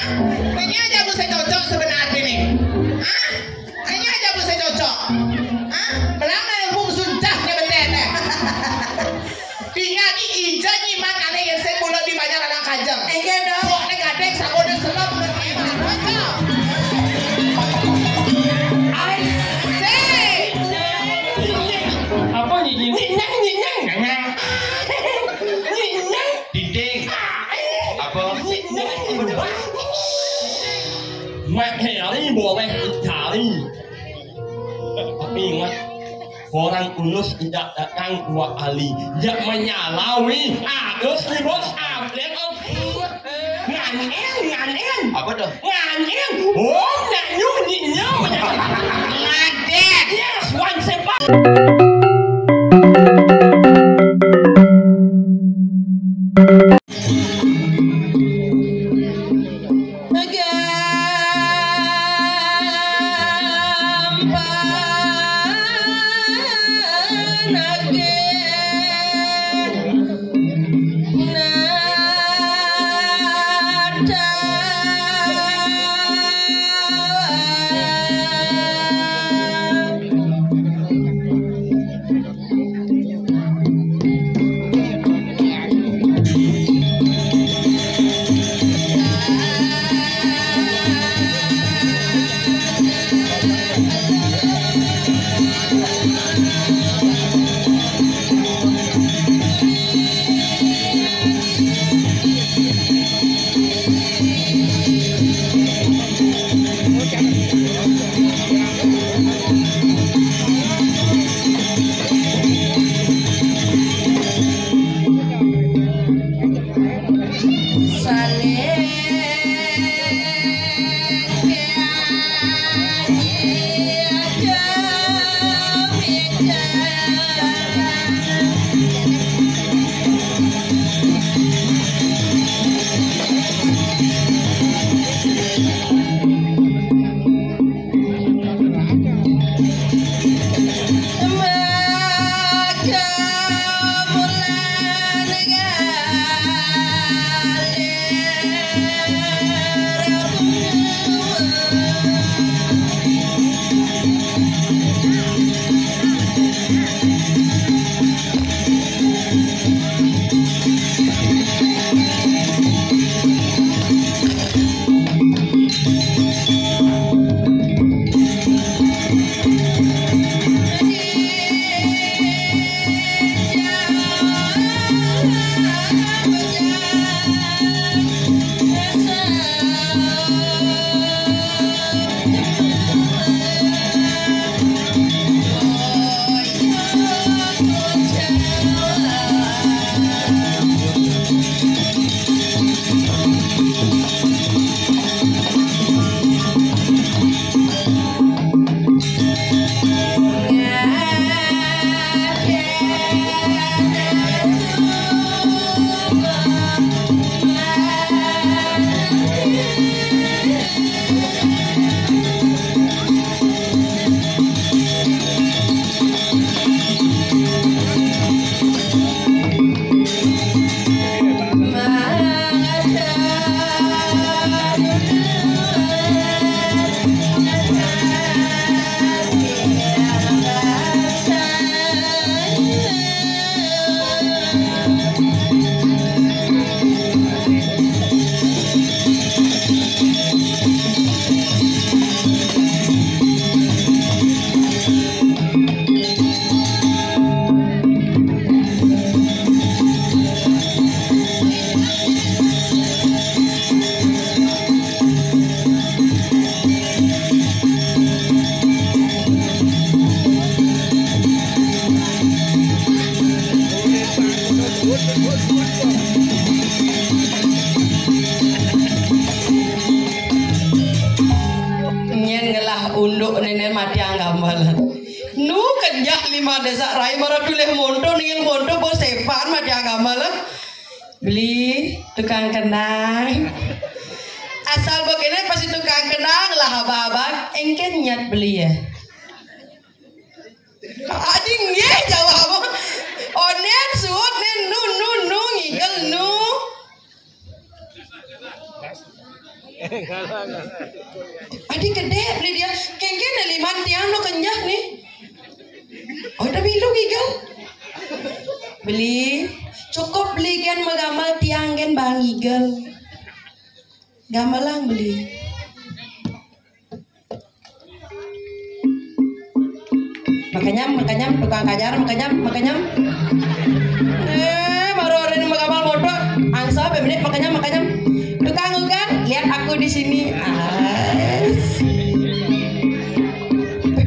Ini aja bu saya cocok sebenarnya nih. Ini aja bu saya cocok. Belakang yang bu suncahnya betul. Tinggal di ijan iman aneh yang saya mulai di banyak anak kajang. Enggak dong. Kok nih kadek sakonya selap berarti cocok. Apa nih? Nying dinding. Apa? Mak hari boleh cari. Tapi ingat, orang ulus tidak datang 2 kali. Jak menyalawi. Terus ribut ablet. Nganen. Apa tuh? Nganen. Oh, nyanyi. Ngaden. Yes, one sepa. unduk nenek mati anggambalan. Nu kenyak 5 desa rai maraduleh monto ningin monto bo sepan mati anggambalan. Beli tukang kenang. Asal begini pasti tukang kenang lah abang engken nyat beli ya. Ading ye jawab. Onen suot nen nu ngigel nu. Adik gede beli dia. Kengken ada 5 tiang lo kenjak nih. Oh udah bilu gigal. Beli. Cukup beli gen magamal tiang gen bang igel. Gamalang beli. Makanya tukang kajar makanya. Baru orang yang magamal motor. Angsa bemenit makanya. Tukang ugan lihat aku di sini.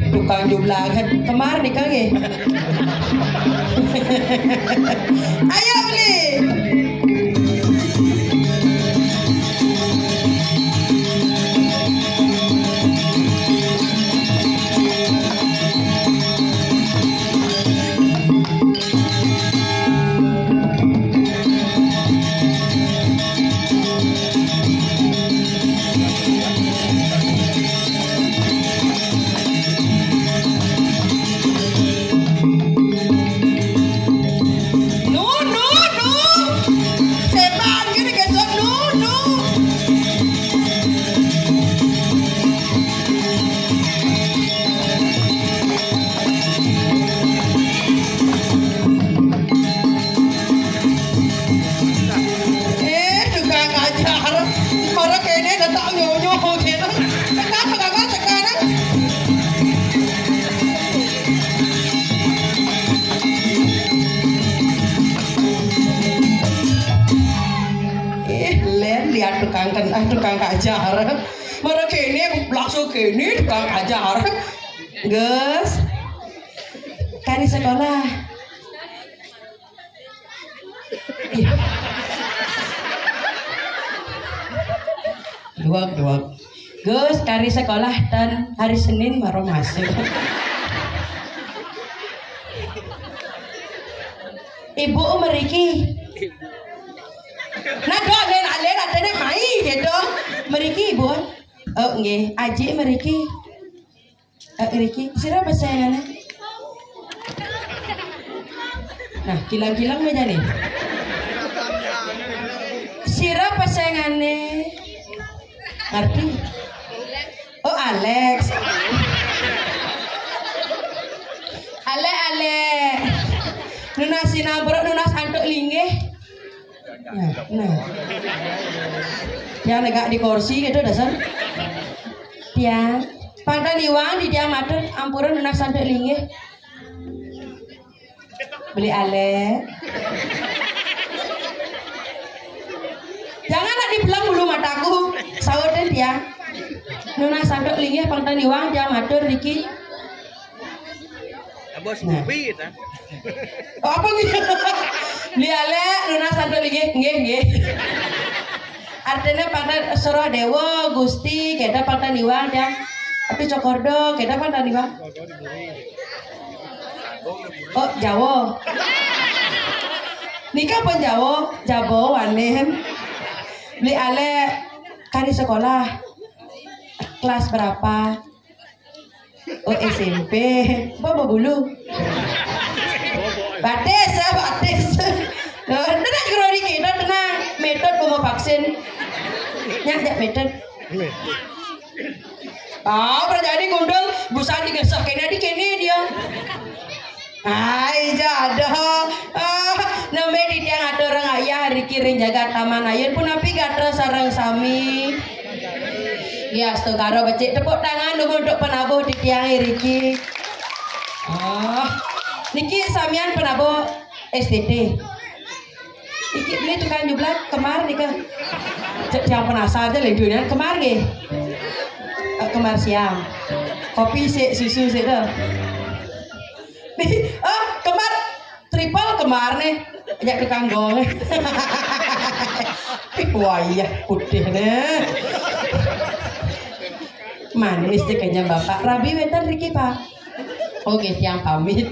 Tukang jublagan kemar nih kang ya. Ayo beli. Tukang kajar mana kene langsung kene tukang kajar gus kan di sekolah dua gus kari sekolah dan hari Senin baru masuk. Ibu meriki nah doa dan alir adanya mai gitu meriki ibu nggih aji meriki meriki sira pasangannya nah kilang-kilang aja nih sira pasangannya ngerti oh Alex ale nuna sinabro nuna santuk linggih. Nah, yang negak di kursi gitu dasar. Tiang, pantai liwang di tiang mater, ampuran nunak santai linggih. Beli ale. Jangan nak dibelang dulu mataku, sawetan tiang. Nunak santai linggih pantai liwang tiang mater Riki. Bos kopi nah. Oh, apa gitu? Beli ale lunas satu lagi nggih. Artinya pada Sura Dewa Gusti kita pada niwang ya. Tapi Cokordo kita pada niwang. Oh Jawa. Nikah pun Jawa wanen. Beli ale kari sekolah kelas berapa? Oh SMP, bawa bulu. Batis. Tenang kira kita tenang. Metode mau vaksin. Nyak metode. Terjadi gundul busan digesek kene dia. Hai jadah. Namanya di tiang ada orang ayah Riki ring jaga taman ayun pun api gatra sarang sami. Ya, setengah becik tepuk tangan untuk penabuh di tiang Riki. Niki samian penabuh STT. Niki beli tukang jublat kemar nika. Yang penasaran aja lingkungan kemar nih. Kemar siang. Kopi susu dah. Kemar triple kemar nih. Ajak tukang gong. Wah iya putih nih. Manis deh kayaknya bapak. Rabi wetan Riki pak. Oke tiang pamit.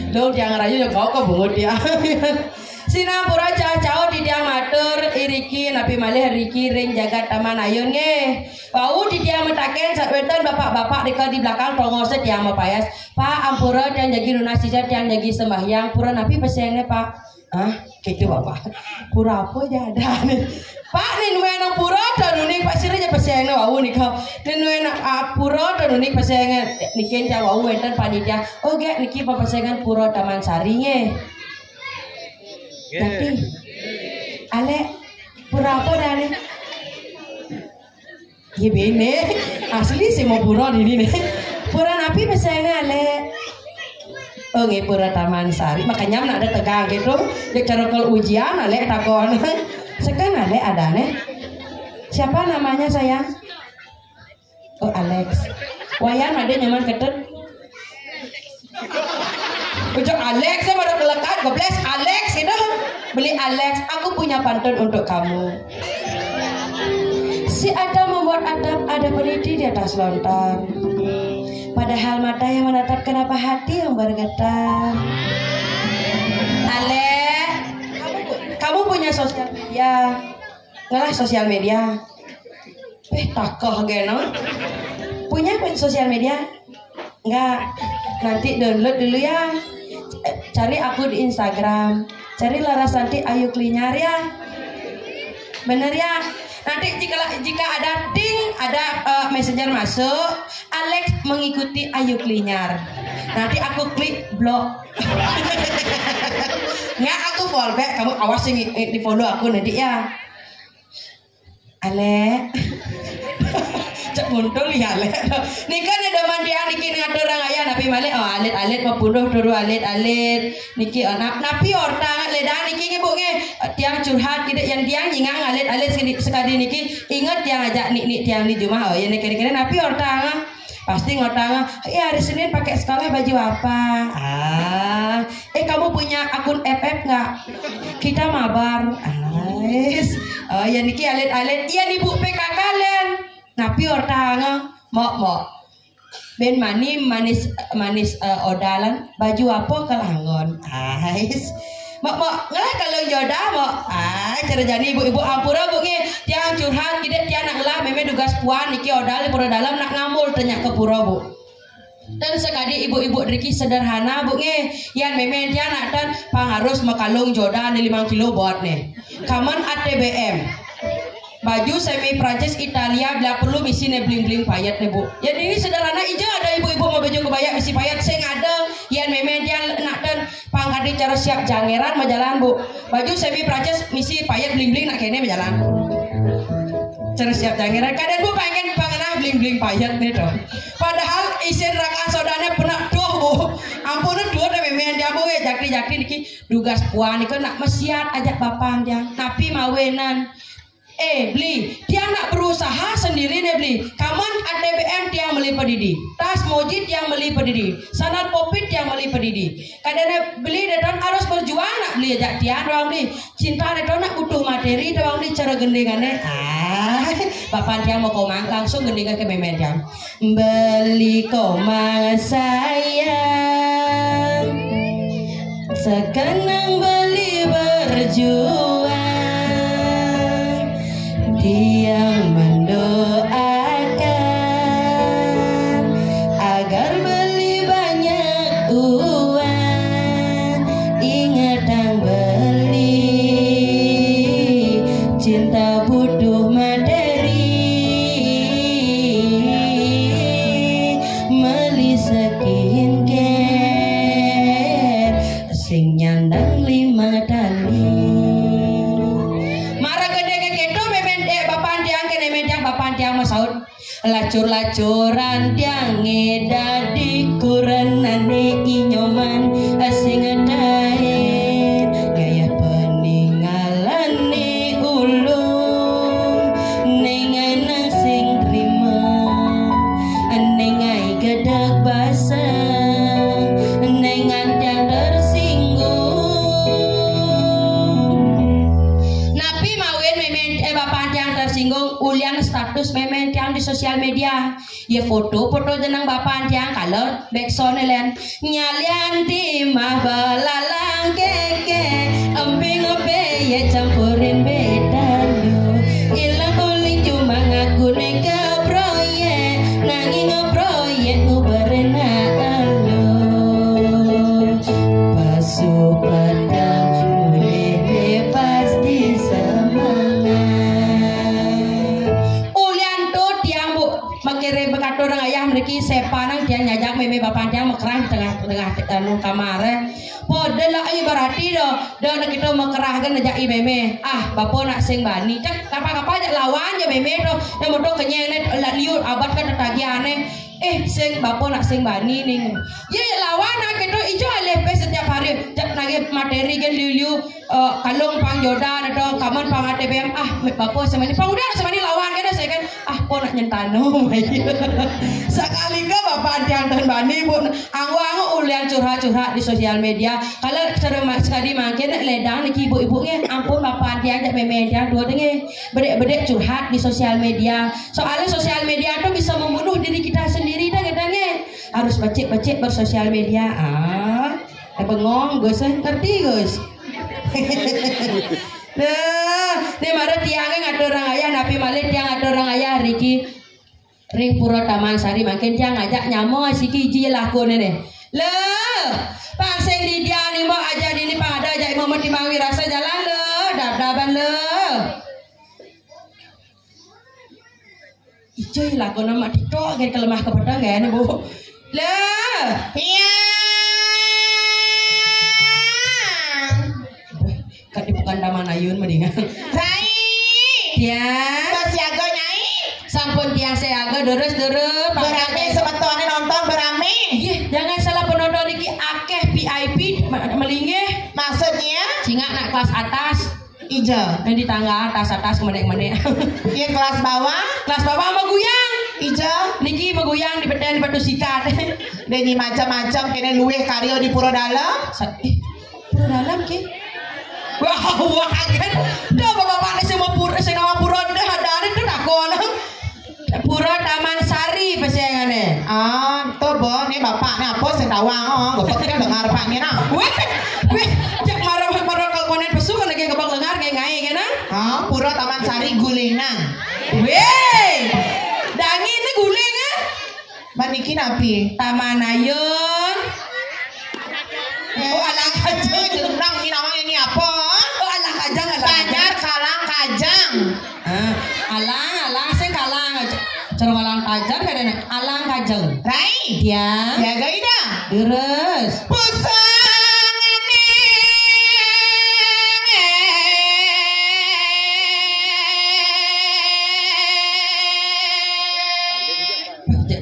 Lo tiang rayu yang kau bungut dia. Sinapura cacau di tiang matur Iriki napi malih Riki ring jaga taman ayun nge. Bau di tiang metaken saat wetan bapak-bapak di belakang tongose tiang mapayas. Pak ampura tiang jagi lunas sisa tiang jagi sembahyang pura napi pesennya pak. Gitu bapak. Pura apa aja ada nih. Pak nih nuwe nang pura dan nih pak sirih pasang wau nih kau. Nenu nak pura tu nih pasangan niki yang wau enten panitia. Oh gak niki pasangan pura Taman Sari nge. Tapi ale pura apa dah nih? Ye bene asli sih mau pura di sini. Pura napi pasangan ale. Oh nge pura Taman Sari makanya nak ada tegang gitu. Dia cara kalau ujian ale takon. Sekarang ale ada nih. Siapa namanya sayang? Oh Alex. Wayan ada nyaman ketut. Ucap Alex sama ada kelekat. Gobles Alex itu. Beli Alex. Aku punya pantun untuk kamu. Si Adam membuat Adam ada peniti di atas lontar. Padahal mata yang menatap kenapa hati yang bergetar. Alex, kamu punya sosial media. Ngalah sosial media. Takoh geno. Punya sosial media? Enggak. Nanti download dulu ya. Cari aku di Instagram. Cari Larasanti Ayu Klinyar ya. Bener ya? Nanti jika ada ding, ada messenger masuk, Alex mengikuti Ayu Klinyar. Nanti aku klik blok. Nggak aku follow back. Kamu awas di follow aku nanti ya. Ale cek muncul ya ale nika nih daman dia niki ngatur orang ayah napi male oh alit mau bunuh dulu alit niki napi orta leda niki ngebuk tiang curhat kita yang tiang nyingang alit sekali niki ingat tiang ajak nik tiang di Jumat oh ya niki napi orta pasti ngotang ya hari Senin pakai sekolah baju apa kamu punya akun FF nggak kita mabar oh ya niki alit iya nih bu PK kalian napi ortang mau ben manis odalan baju apa kelanggon mau ngelah kalau jodoh mau cara jadi ibu ampura bu tiang curhat kita tiang nak lah meme dugas puan niki odal pura dalam nak ngamul tanya ke pura bu dan sekali ibu-ibu Riki sederhana bu yang meme tiang nak dan pangharus makalung jodoh di 5 kilo buat nih kaman ATBM baju semi Prancis Italia bila perlu misi ne bling payat nih bu jadi ini sederhana aja ada ibu-ibu mau baju kebaya misi payat saya ngada yang meme tiang nak dan pangkadi cara siap jangeran majalan bu baju semi Prancis misi payat bling nak kene majalan cara siap jangeran kadang bu pengen pangenah bling payat nih dong padahal isin rakan saudara pernah doh bu ampun dua deh meme dia bu jakri niki dugas puan itu nak mesiat ajak bapak dia tapi mawenan beli dia nak berusaha sendiri nih beli kaman ATBM tiang beli pedidi tas mojit yang beli pedidi sanat popit yang beli pedidi kadang beli dan harus berjuang nak beli ajak tiang doang beli cinta itu nak butuh materi doang beli cara gendingannya bapak tiang mau komang langsung gendingan ke meme tiang beli komang sayang sekenang beli berjuang yang mendoakan agar beli banyak uang ingat yang beli cinta butuh materi meli skincare sing nyandang 5 tali tiang masaud lacur-lacuran tiang ngedadi kurenane inyoman asing ngadain gaya peninggalane ulun nengan sing trima nengai gedak basa nengan tiang tersinggung napi mawin memen bapak tiang tersinggung ulian status memen tiang di sosial media ya foto jenang bapak tiang kalau backsound len nyalian timah balalang keke emping ope ya campurin beda lu ilang uling cuma ngaku neka proyek nanging proyek nguberena lu pasu padang mulai bebas di semangat kira berkata orang ayah mereka sepa nang dia nyajak meme bapak dia mekerah tengah kamar. Podo lah ayo berarti dah nak kita mekerah kan najak meme. Bapak nak sing bani cak apa aja lawan je meme tu. Yang bodoh kenyang net liur abad kan tagiane. Sing bapak nak sing bani ning. Ye lawan nak kita ijo lepe setiap hari. Jak nagi materi kan liu kalung pang Jordan atau kaman pang ATBM. Bapak semani pang udah semani lawan kan saya kan. Po nak nyentano. Sekali ke bapak yang dan bani pun anggo ulian curhat-curhat di sosial media. Kalau sekali makin ledang ni ibu-ibunya ampun bapak dia ajak media dua dengar bedek-bedek curhat di sosial media. Soalnya sosial media tu bisa membunuh diri kita sendiri dah katanya. Harus bacik-bacik bersosial media. Bengong guys, ngerti guys. Ni mara tiang ada orang ayah napi malit tiang ada orang ayah Riki ring pura Taman Sari makin tiang ngajak nyamo siki ji lakon ni. Paseng di dia ni mau aja di ni pang ada aja mau mati rasa jalan dab-daban Ijoy lakon nama TikTok kayak kelemah kepada kan bu. Kak di bukan Taman Ayun mendingan. Rai. Tiang. Siaga nyai. Sampun tiang siaga deres. Berame sebetulnya nonton berame. Jangan salah penonton ini akeh VIP melingih. Maksudnya? Singa nak kelas atas. Ijo. Yang di tangga atas menek-menek. Iya kelas bawah. Kelas bawah sama guyang. Ijo. Niki meguyang di beden di batu sikat. Denyi macam-macam kene luweh karyo di Puro Dalam. Puro Dalam ki? Wah kan. Dah bapak ni semua pura dah ada tu nak kon. Puro Taman Sari pasangane. Tu bo ni bapak ni apa sing tawang gopek kan dengar pak ni nak. Weh, jak marah kalau konen pesu kan lagi gebak lengar kayak ngai kan? Puro Taman Sari gulingan. Weh. Dangi ni guling ah. Maniki napi? Taman Ayun. Alang kajang jenang ni namanya ni apa? Alang kajang Banjar kalang kajang. Alang sing kalang aja. Cara alang kajang kadang alang kajang. Rai. Ya. Siaga ida. Deres. Pusangane.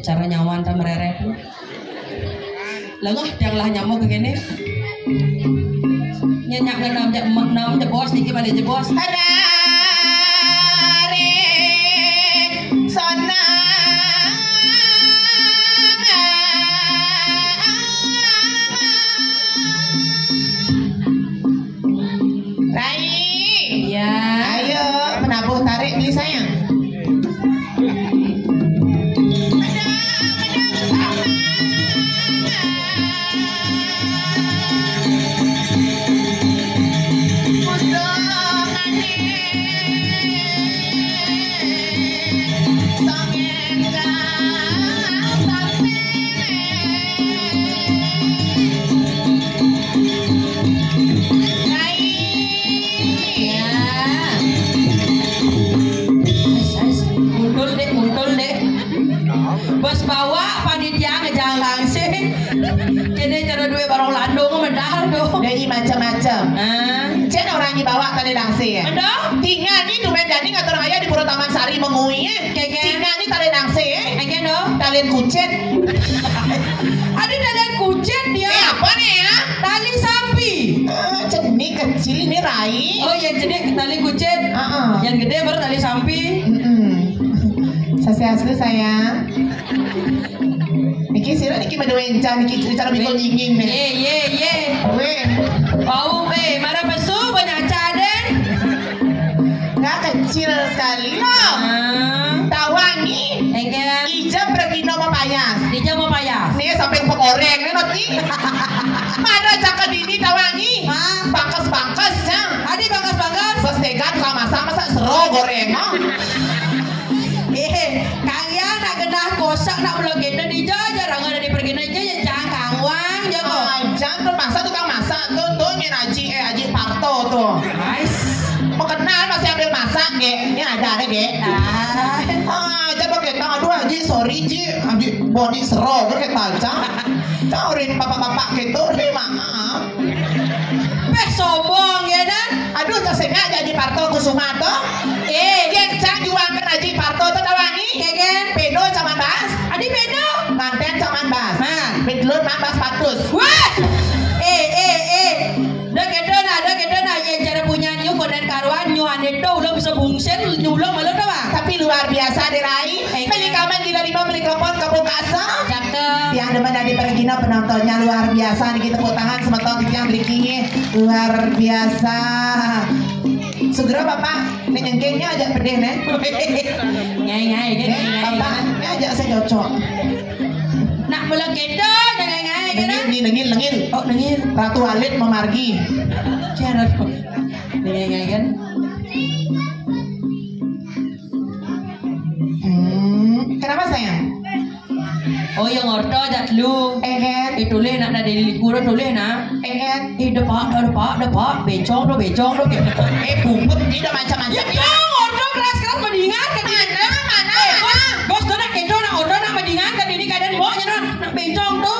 Cara nyawan ta merereh. Lengah janganlah nyamuk begini. Nyenyak ngenam je bos niki mana je bos. Ada re sona. Rai. Ya. Ayo menabuh tarik beli sayang. Bos bawa panitia ngejang langsung. Kene cara duit barang landung medal do. Dari macam-macam. Cen orang dibawa tadi langsung ya. Ada? Tinggal ni tu medani ngatur ayah di Puro Taman Sari mengui ya. Tinggal ni tali langsung ya. Egen do. Talian kucet. Ada talian kucet dia. Apa nih ya? Tali sapi. Ini kecil ini Rai. Oh yang gede tali kucet. Yang gede baru tali sapi. Sasiaslu sayang. Niki sira niki maduenca niki cara bikol nyinging nih. Ye. Weh. Bau mana pesu banyak caden. Nggak kecil sekali loh. Tawangi. Egen. Ija pergi nama payas. Ija mau payas. Nih sampai pengoreng nih nanti. Mana cakap ini tawangi? Bangkas cang. Adi bangkas. Sesegan tukang masak seru goreng. Kang ya nak genah kosak nak belum kita di jarang ada di pergi aja ya jangan Kang Wang jago. Jangan tuh masak tukang masak tuh nyen Aji Parto tuh. Nice. Mau kenal masih ambil masak ge. Ini ada ge. Coba kita aduh Aji sorry beriji, adik body sero kayak tajam. Caurin bapak-bapak gitu, maaf. Sombong ya kan? Aduh, tersengat jadi Parto Kusuma tuh. Yang cang juangkan aja Parto tuh tawangi. Kegen. Pedo caman bas. Adi pedo. Manten caman bas. Man. Pedlun man bas patus. Wah. Dah kita nak yang cara punya nyu kodan karuan nyu ane do udah bisa bungsen nyulo malu dah bang. Tapi luar biasa deh Rai. Beli kaman gila lima mikrofon kampung kasa. Cakep. Yang demen dari Pergino penontonnya luar biasa nih kita tepuk tangan semeton yang berikinya luar biasa. Segera bapak, nih nyengkengnya aja pedih nih. Ngai kan. Bapak, ini aja saya cocok. Nak mula kita jangan ngai kan. Nengil. Oh nengil. Ratu Walid memargi. Cara tuh. Ngai kan. Kenapa sayang? Oh yang orto aja lu. Kan? Tulis nak dari likur tulis nak. Kan? Dapat becong tu. Bubut tidak macam-macam. Ya orto keras mendingan ke mana? Bos tu nak kejo nak orto nak mendingan ke ini keadaan bawanya nak becong tu.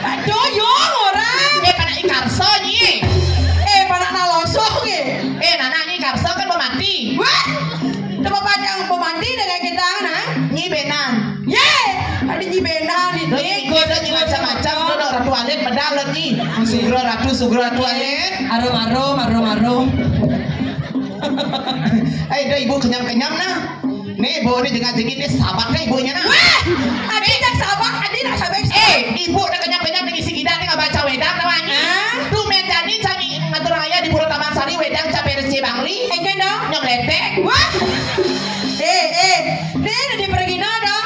Aduh yang orang. Pada ikarso ni. Pada nalosong Nana ni ikarso kan pemati. Wah. Coba padang pemanti dengan kita nak. Ni benan. Ada jibenan itu. Ni goda ni macam-macam. Goda Ratu Walid pedal lagi. Sugro Ratu Walid. Arum. Dah ibu kenyam-kenyam nah. Nih ibu ni jengak-jengit ni sahabat dah ibunya nah. Wah, adik nak sabar. Ibu dah kenyam-kenyam dengan si Gida ni nggak baca wedang namanya. Tu medan ni cari ngatur raya di Pura Taman Sari wedang capai Resi Bangli. Kan dong? Nyom letek. Wah. Ni di pergi dong.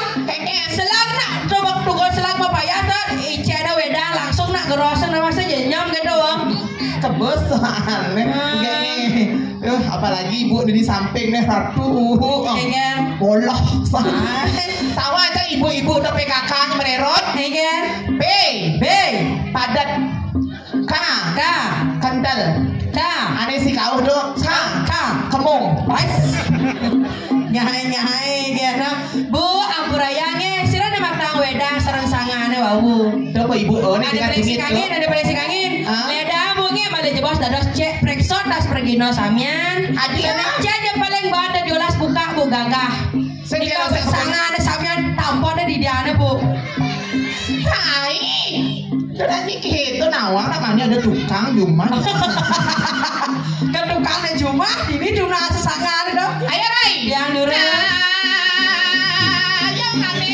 Selang nak coba tunggu selang papaya tak. Icena wedang langsung nak gerosan nama saja nyam gitu dong. Kebesaran nih. Apalagi ibu di samping nih Ratu. Bolok. Tahu aja ibu-ibu udah PKK mererot. B padat K kental aneh si kau dong kemung nyahai gitu. Bu ampurayangnya sira ada matang wedang sareng sangane bau. Coba ibu ini Ada polisi kangin. Leda bungi malah jebos dados cek preksot tas pergino samian. Ada cek paling bawah diolas buka bu gagah. Sedikit sangane samian tamponnya di diana bu. Hai. Sudah dikit itu nawang namanya ada tukang Juma. Kan tukangnya Juma ini cuma sesangan dong. Ayo Rai. Yang nurut. Yang kami.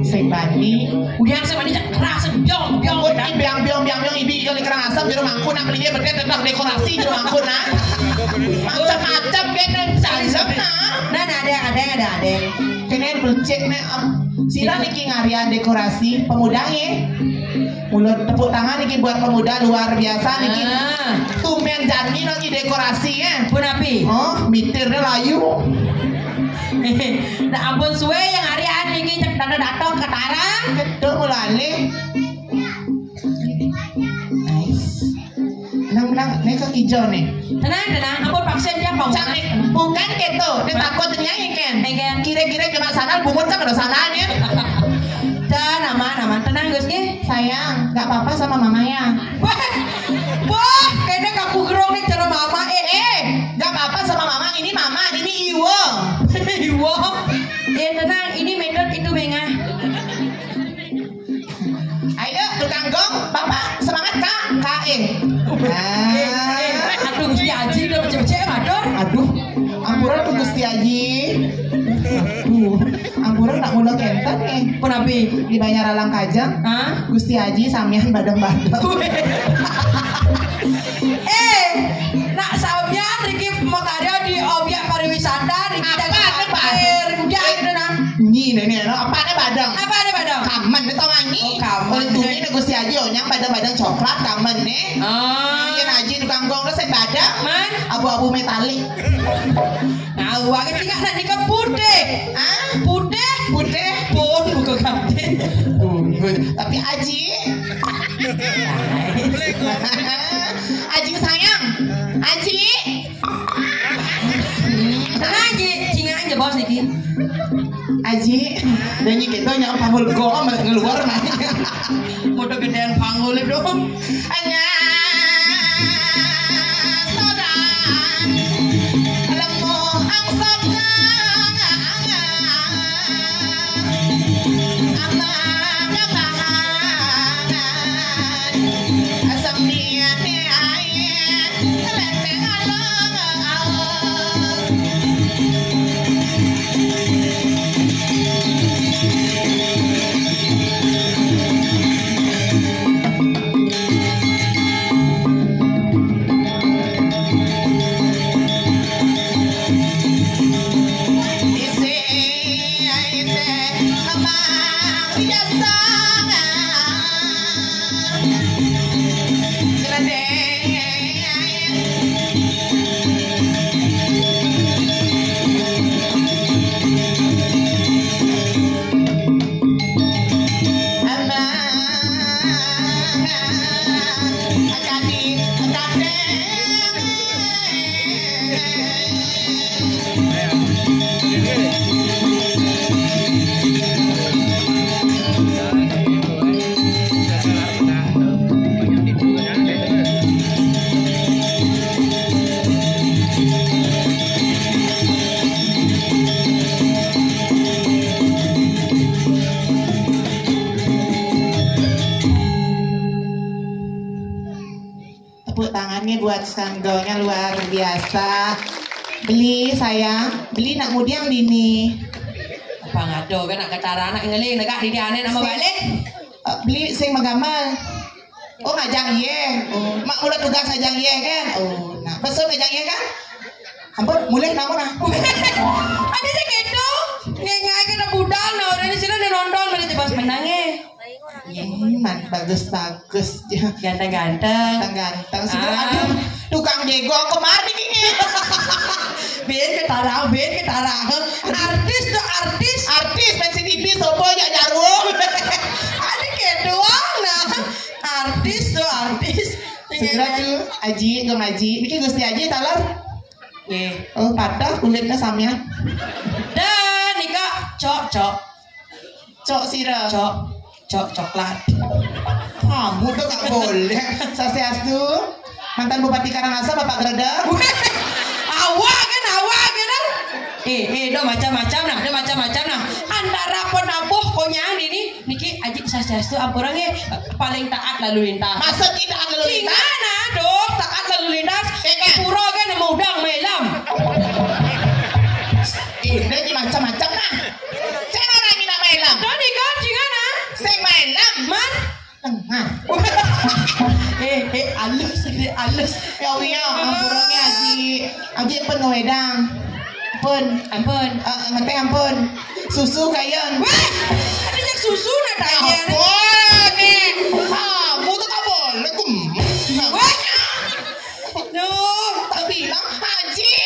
Sebani. Udah sebani keras biong Ibi yang kerang asam jero mangkun nak belinya berkat tentang dekorasi jero mangkun nah. Macam-macam kene sajam nah. Ada. Kene becek nih sila niki ngarian dekorasi pemuda ye. Mulut tepuk tangan niki buat pemuda luar biasa niki. Tumben janji lagi dekorasi ya. Pun api. Oh, mitirnya layu. Nah ampun suwe yang harian niki cek datang ke tarang. Ketuk mulane. Tenang, ini ke hijau nih. Tenang, ampun vaksin dia mau. Bukan gitu, dia takut nyanyi kan. Kira-kira cuma sanal bumut kan ada sanalnya. Dan aman, tenang Gus nih. Sayang, nggak apa-apa sama mamanya. Wah, kayaknya kaku gerong nih cara mama. Nggak apa-apa sama mama. Ini mama, ini Iwo. Iwo. Tenang, ini metode itu mengah. Ayo, tukang gong, bapak semangat kak. Aduh Gusti Haji udah becek-becek mador. Aduh, ampuran tuh Gusti Haji. Ampuran nak mula kenten nih. Kenapa? Di Banyaran Kajang. Gusti Haji samian badang-badang. Nak samian Riki makarya di objek pariwisata di Ini apa ada badang? Kamen nih tau angi. Kamen. Ini Gusti Haji onyang badang-badang coklat kamen nih. Ini Haji tukang gong tuh saya badang. Man, abu-abu metalik. Nah, uangnya tinggal nanti ke putih. Putih? bos iki. Aji, dan kita nyak panggul go amat ngeluar nah. Moto gedean panggul itu. Anya sodan lemu angsok asam dia ayat lenteng along awas. Tepuk tangannya buat Sanggonya luar biasa. Beli sayang, beli nak mudiang dini. Apa ngado kan nak ketara anak ngeling negak di ane nama balik. Beli sing magamal. Oh ngajang ye. Oh, mak mulai tugas ngajang ye kan. Oh, nah besok ngajang ye kan. Ampun, mulai namun nah. Ada sih gitu. Ngengai kena budal nah orang di sini dia nonton balik pas menangnya. Man, bagus. Ganteng-ganteng. Aduh, tukang dego kemari ini. Ben ketarang. Artis tuh artis. Artis pensi TV sopo ya jarum. Ada kayak doang nah. Artis tuh artis. Segera tuh Aji, geng Aji. Niki Gusti Aji talar. Oh, patah kulitnya samnya. Dan nikah cok sirah. Cok coklat. Kamu tuh gak boleh. Sasiastu mantan Bupati Karangasem Bapak Gredeg. Awak kan. Do macam-macam nah. Antara penabuh konyang ini niki Aji Sasiastu ampurangnya paling taat lalu lintas. Masa tidak lalu lintas? Gimana dong taat lalu lintas? Pura kan sama udang melam. Ini macam-macam nah. Saya orang ini nak melam. Do nikah gimana? Saya melam. Man? Tengah. Alus. Ya ampurangnya Aji pun ngewedang. Ampun. Ampun. Susu kayan. Wah, ada yang susu nak tanya. Ampun nih. Kamu tuh gak boleh Wah. Duh, tak bilang Haji.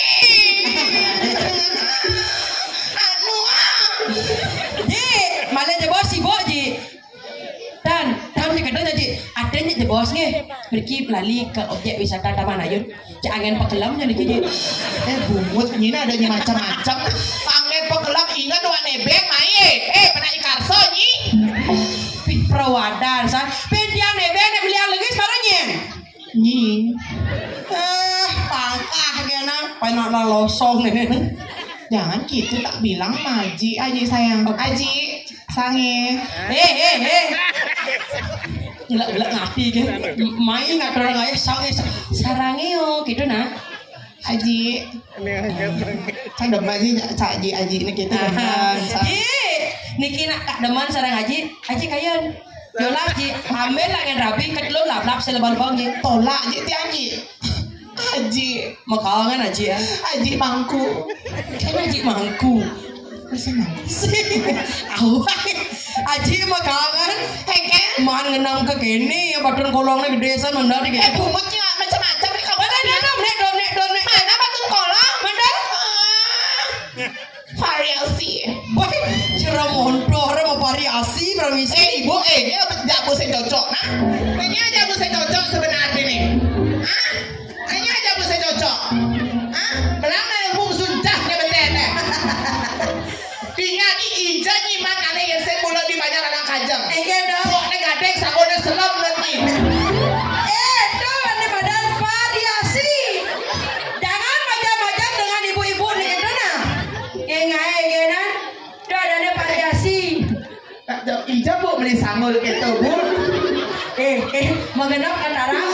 Ji, malah je bos sibuk Ji. Dan dia kata Ji, adanya je bos ni pergi lali ke objek wisata Taman Ayun. Jangan pekelamnya ni Ji. Bungut ini adanya macam-macam. Panggil pekelam ingat dua nebeng main. Pernah ikarso ni. Perawadan san. Pendian nebeng nak beli lagi sebarangnya. Ni. Pangkah kena. Panak losong ni. Jangan gitu tak bilang Maji Aji sayang. Aji sange. Gelak ngati ke. Main ngat orang ayah sange sarange yo gitu nah. Aji. Cak demen sih Aji ini kita demen. Niki nak kak demen sarang Aji kayan. Yola Aji ambil lah yang rapi kedlo lap selebar-lebar Aji. Tolak Aji Aji Makangan Aji ya. Aji mangku. Kan Aji mangku. Aji makangan. Heke man ngenam ke kene ya badan kolongnya gede san mendar gitu. Bumutnya macam-macam nih kamu. Nek. Mana batun kolong? Mana? Variasi. Boy, cerah montor mau variasi permisi. Ibu ini jago saya cocok nah. Ini jago saya cocok sebenarnya nih. Ini jago saya cocok. Belang yang bung suncahnya betul. genan. Dadane variasi. Ija bu beli sanggul gitu bu. Magenap katarang.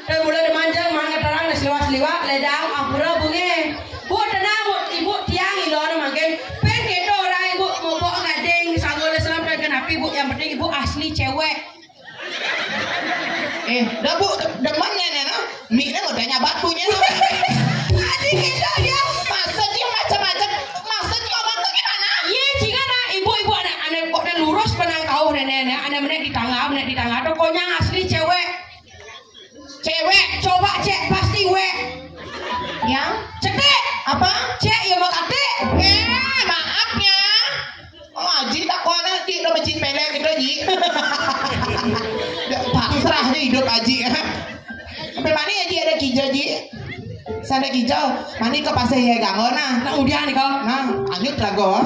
Dan mulai dimanjang mang katarang na sliwa ledang ampura bunge. Bu tenang bu, ibu tiang ilon magen. Pen gitu orang ibu mau bawa ngadeng sanggul Islam dan kenapi bu. Yang penting ibu asli cewek. Dah bu, demennya nih, miknya mau tanya batunya. Adik gitu dia. Maksudnya macam-macam, maksudnya ngomong tuh gimana? Iya, jika ibu anak kok lurus penang kau nenek, anak menek di tangga, pokoknya asli cewek. Coba cek pasti we. Yang Cetek. apa? Cek ya mau kate. Maaf ya. Oh, Aji tak kuat nanti udah mencin pelek gitu Aji. Pasrah nih hidup Aji. Sampai mana Aji ada kijau Aji? Saya ada kijau. Mani ke pasir ya ganggu nah. Nah udah nih kau. Nah, anyut lagu.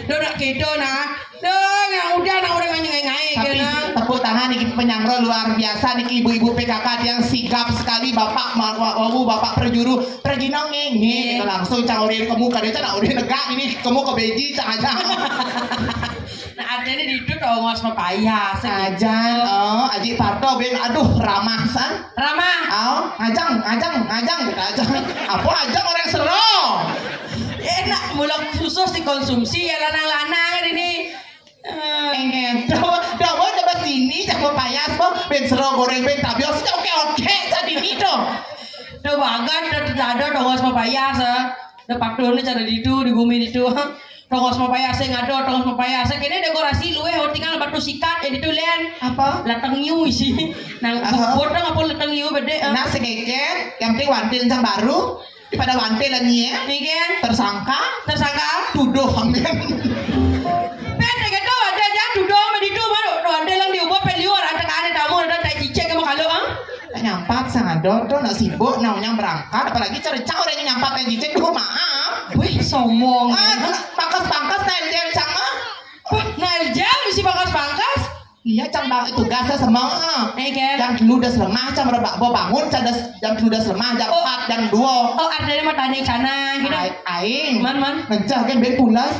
Dodak gitu nah. Yang udah nah orang ngai Tapi gitu. tepuk tangan nih penyangro luar biasa nih ibu-ibu PKK yang sigap sekali bapak perjuru pergi nongeng langsung caurin kamu kadang cak udah negak ini kamu ke beji cak aja. Nah artinya di itu dong ngos mapaya Aja, oh, Aji Parto ben, aduh ramah san. Ramah. Oh, ajang, kita ajang. Apa ajang orang seru? Enak mulak khusus dikonsumsi ya lanang-lanang ini. Dawa coba sini jangan payas po ben seru goreng ben tabios oke jadi itu. Tuh banget ada dong ngos mapaya sa. Dapat dulu cara itu di bumi itu. Tongos mapaya saya ngado tongos mapaya saya kini dekorasi luwe tinggal batu sikat itu len Apa? latang yu sih nang bodong apa latang yu bede Nah sekeket yang penting wantil yang baru daripada wantil lagi ya. Niken Tersangka tuduh hampir. pede gitu ada jangan tuduh sama itu baru ada yang diubah peliur ada kali tamu ada tak cicek sama kalau Nyampat sangat tuh nak sibuk naunya berangkat apalagi cari orang yang nyampat yang jijik duh maaf. wih somong Pangkas nail sama. nah jam isi pangkas Iya cang tugasnya semua. Niken Jam dulu udah selemah cang bangun jam dulu udah selemah jam 4 jam 2. oh artinya mah tanding sana gitu Aing man ngecah kan ben pulas.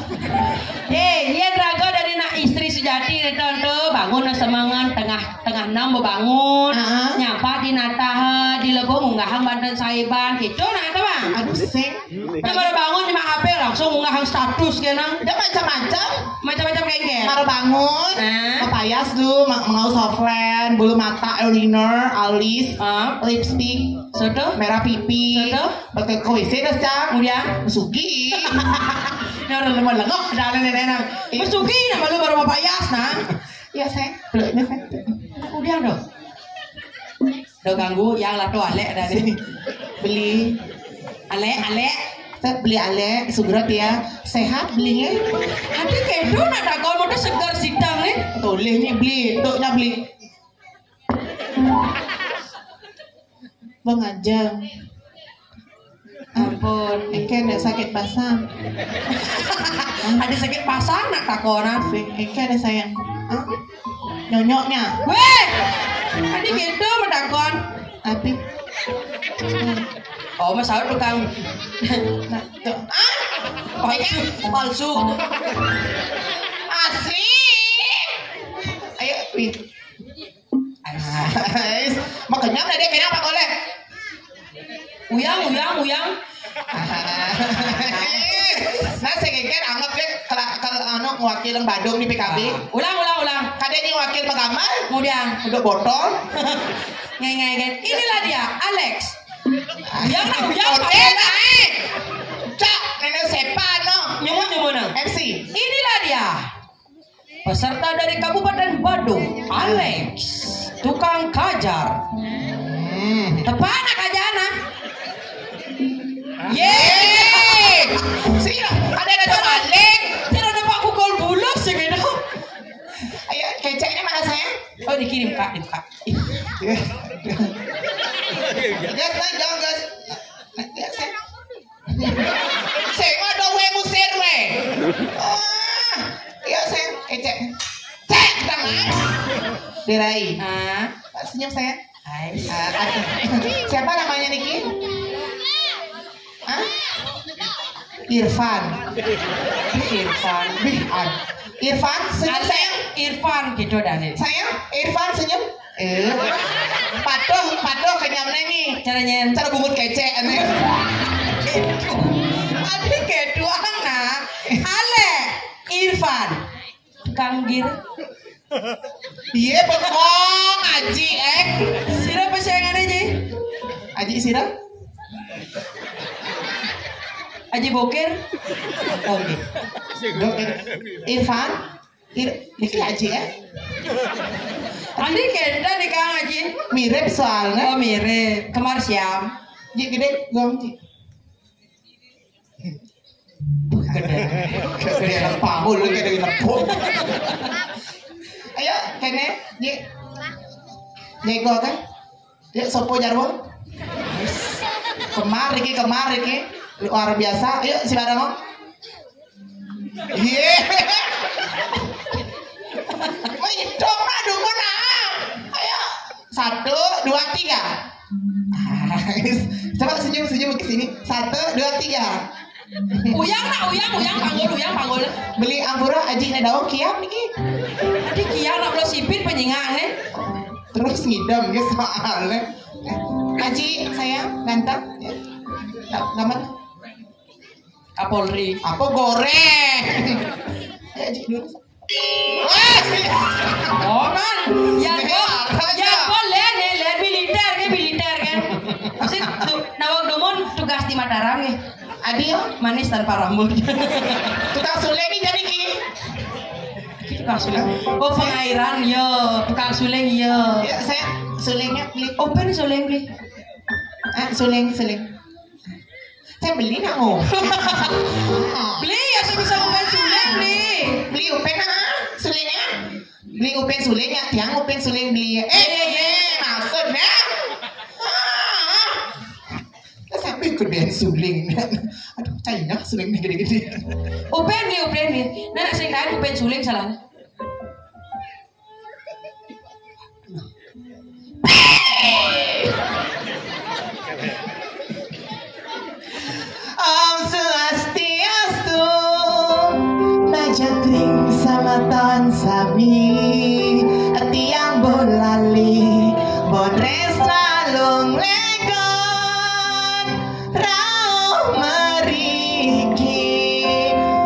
Iya Drago dari nak istri sejati itu bangun semangat tengah 6 bangun nyapa di nataha di lego ngunggahan badan saiban gitu nah itu bang Aduh sing. baru bangun cuma HP langsung ngunggahan status kena Udah macam-macam kayak baru bangun papayas dulu mau softland bulu mata eyeliner alis lipstick soto merah pipi Soto? pakai koise dah cang kemudian sugi. nah udah lemah lengok dalam nenek mesuki nama lu baru papayas nah Iya sayang belaknya sayang kemudian dong udah ganggu yang latu alek dari beli alek saya beli ale sugrot ya sehat belinya adik kedo nak takon mau segar sidang nih tolehnya beli tuknya beli Bang Ajeng ampun Eke ada sakit pasang ada sakit pasang nak takon Eke ada sayang nyonyoknya weh adik kedo mau takon tapi oh masalah tukang nah, tuh. palsu Asli ayo pi makanya ada dia kenapa boleh uyang nah saya anggap deh kalau ngewakil Badung di PKB ulang kadang ini wakil Magamal kemudian udah botol ngai inilah dia Alex uyang cak nenek sepa no nyumun MC inilah dia peserta dari Kabupaten Badung Alex tukang kajar tepat nak kajana yeay sih ada balik tidak ada pak pukul bulas ya gitu ayo keceknya mana sayang oh dikirim kak dibuka gas lah jangan gas gas saya ada wemu serwe iya sayang kecek cek tangan dirai senyum sayang siapa namanya Niki Irfan. Irfan. Irfan senyum Ale sayang. Irfan gitu dah nih. Sayang, Irfan senyum. Patuh kenyamnya nih. Caranya Cara bungut kece aneh. adik kedua anak. Ale Irfan. Tukang gir. Iya bengong Aji Sirap apa sayangan aja? Aji sirap. Aji boker. Oke. Irfan. Ini Aji Andi kenda nih Kang Aji. mirip soalnya. Oh mirip. Kemar siam. Ji gede gong Ji. Gede pamul kayak dari nepuk. Ayo kene Ji. Jago kan? Yuk sopo jarwo. Kemar iki luar biasa. Ayo si Barang. Iya. Hitung lah dulu nah. Ayo 1, 2, 3. Coba senyum ke sini. 1, 2, 3. Uyang panggul. Beli ampura aji na daun kiam niki. Tadi kian nak belum sipit penyingan nih. Terus ngidam ke soalnya. Aji sayang ganteng. Gaman. Kapolri. Apa goreng? Ayo aji dulu. Oh kan, yang militer kan. Maksud nawang domon tugas di Mataram nih. Adio Manis tanpa rambut. tukang suleng ini jadi ki. Tukang suling. Oh pengairan yo, tukang suling yo. Ya saya sulengnya beli. Open suling beli. Suling. Saya beli nak mau. Beli ya saya bisa open suling beli. Beli upen sulingnya. Beli upen sulingnya, tiang upen suling beli. Maksudnya. Sampai kemudian suling. Aduh, China sulingnya gede-gede. Open beli. Nah saya kain open suling salahnya. Om Swastiastu, Najatring Samatan Sami, Tiang Bolali, Bonres Lalung Legon, Rao Meriki,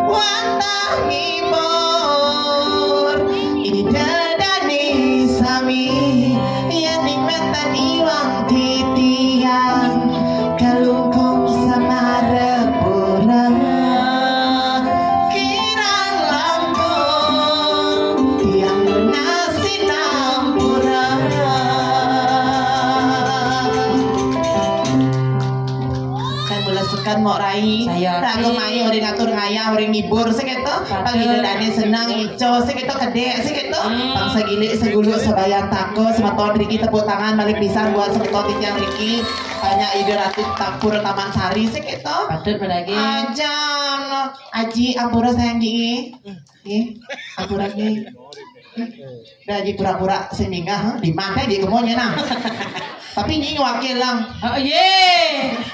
Wantah Ngibor, Ida Dani Sami, Yaning Metan Iwang Titiang, Kalungkong sama repurang kirang lampung tiang nasi nampurang. Kan mula sekan mau rai rago mayu ori ngatur ngayah ori ngibur segitu pagi dane senang ico segitu gede segitu bangsa gilik segulu sebaya tako sematon Riki tepuk tangan balik pisan buat seketot yang Riki banyak ide Ratih Tampur Taman Sari segitu Patut lagi. aja aji ampura sayang ji ampura ji udah aji pura-pura seminggu di mana dia kemonya nah tapi ini wakil lang. Oh ye,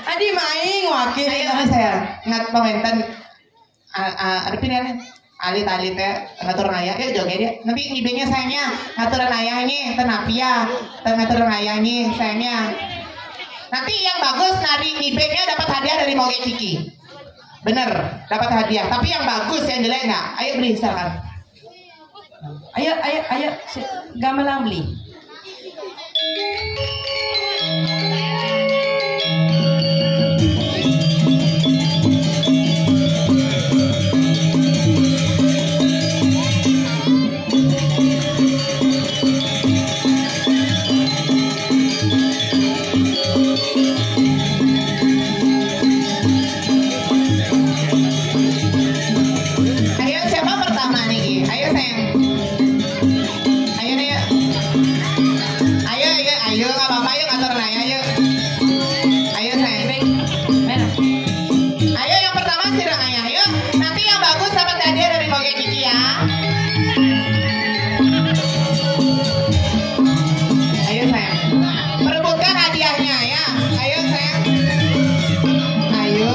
adi maing wakil. Ayo saya ngat pamentan ada pilihan alit-alit ya ngatur ngayah yuk joget ya nanti ngibengnya sayangnya ngaturan ayahnya tenapia ngaturan ayahnya sayangnya nanti yang bagus nari ngibengnya dapat hadiah dari Moge Kiki bener dapat hadiah tapi yang bagus yang jelek nggak ayo beli silakan Ayo, gamelang beli. ayo siapa pertama nih ayo sayang ayo nih ayo nggak apa-apa ayo ngatur naya ayo sayang Mana? ayo yang pertama sirang ayah ayo nanti yang bagus dapat hadiah dari Moge Kiki ya ayo sayang perebutkan hadiahnya ya ayo sayang ayo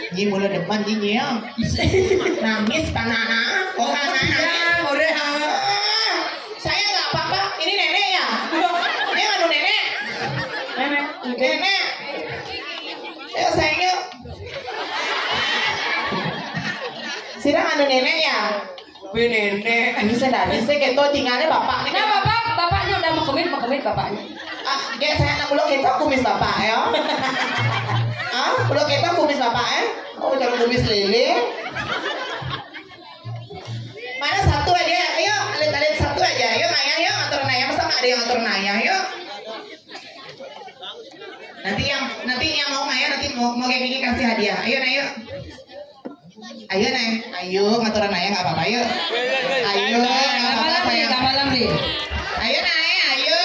Ini mulai depan ini ya. Nangis panana. Kok nangis? Udah. Saya nggak apa-apa. Ini nenek ya? Ini anu nenek. Nenek. Ayo sayang yuk. Sirang anu nenek ya? Nenek. Bisa dah. Bisa kita tinggalnya bapak. Nah bapaknya udah mau kemit bapaknya. Dia saya nak belum kita kumis bapak ya. Belum kita kumis bapak ya. Oh jangan kumis lele. Mana satu aja? Ayo alit satu aja. Ayo Naya yuk atur Naya. Masa nggak ada yang atur Naya yuk. Nanti yang mau Naya nanti mau kayak gini kasih hadiah. Ayo Naya. Ayo Naya. Ayo ngaturan Naya nggak apa-apa yuk. Ayo nggak apa-apa sayang. Ayo Naya. Ayo.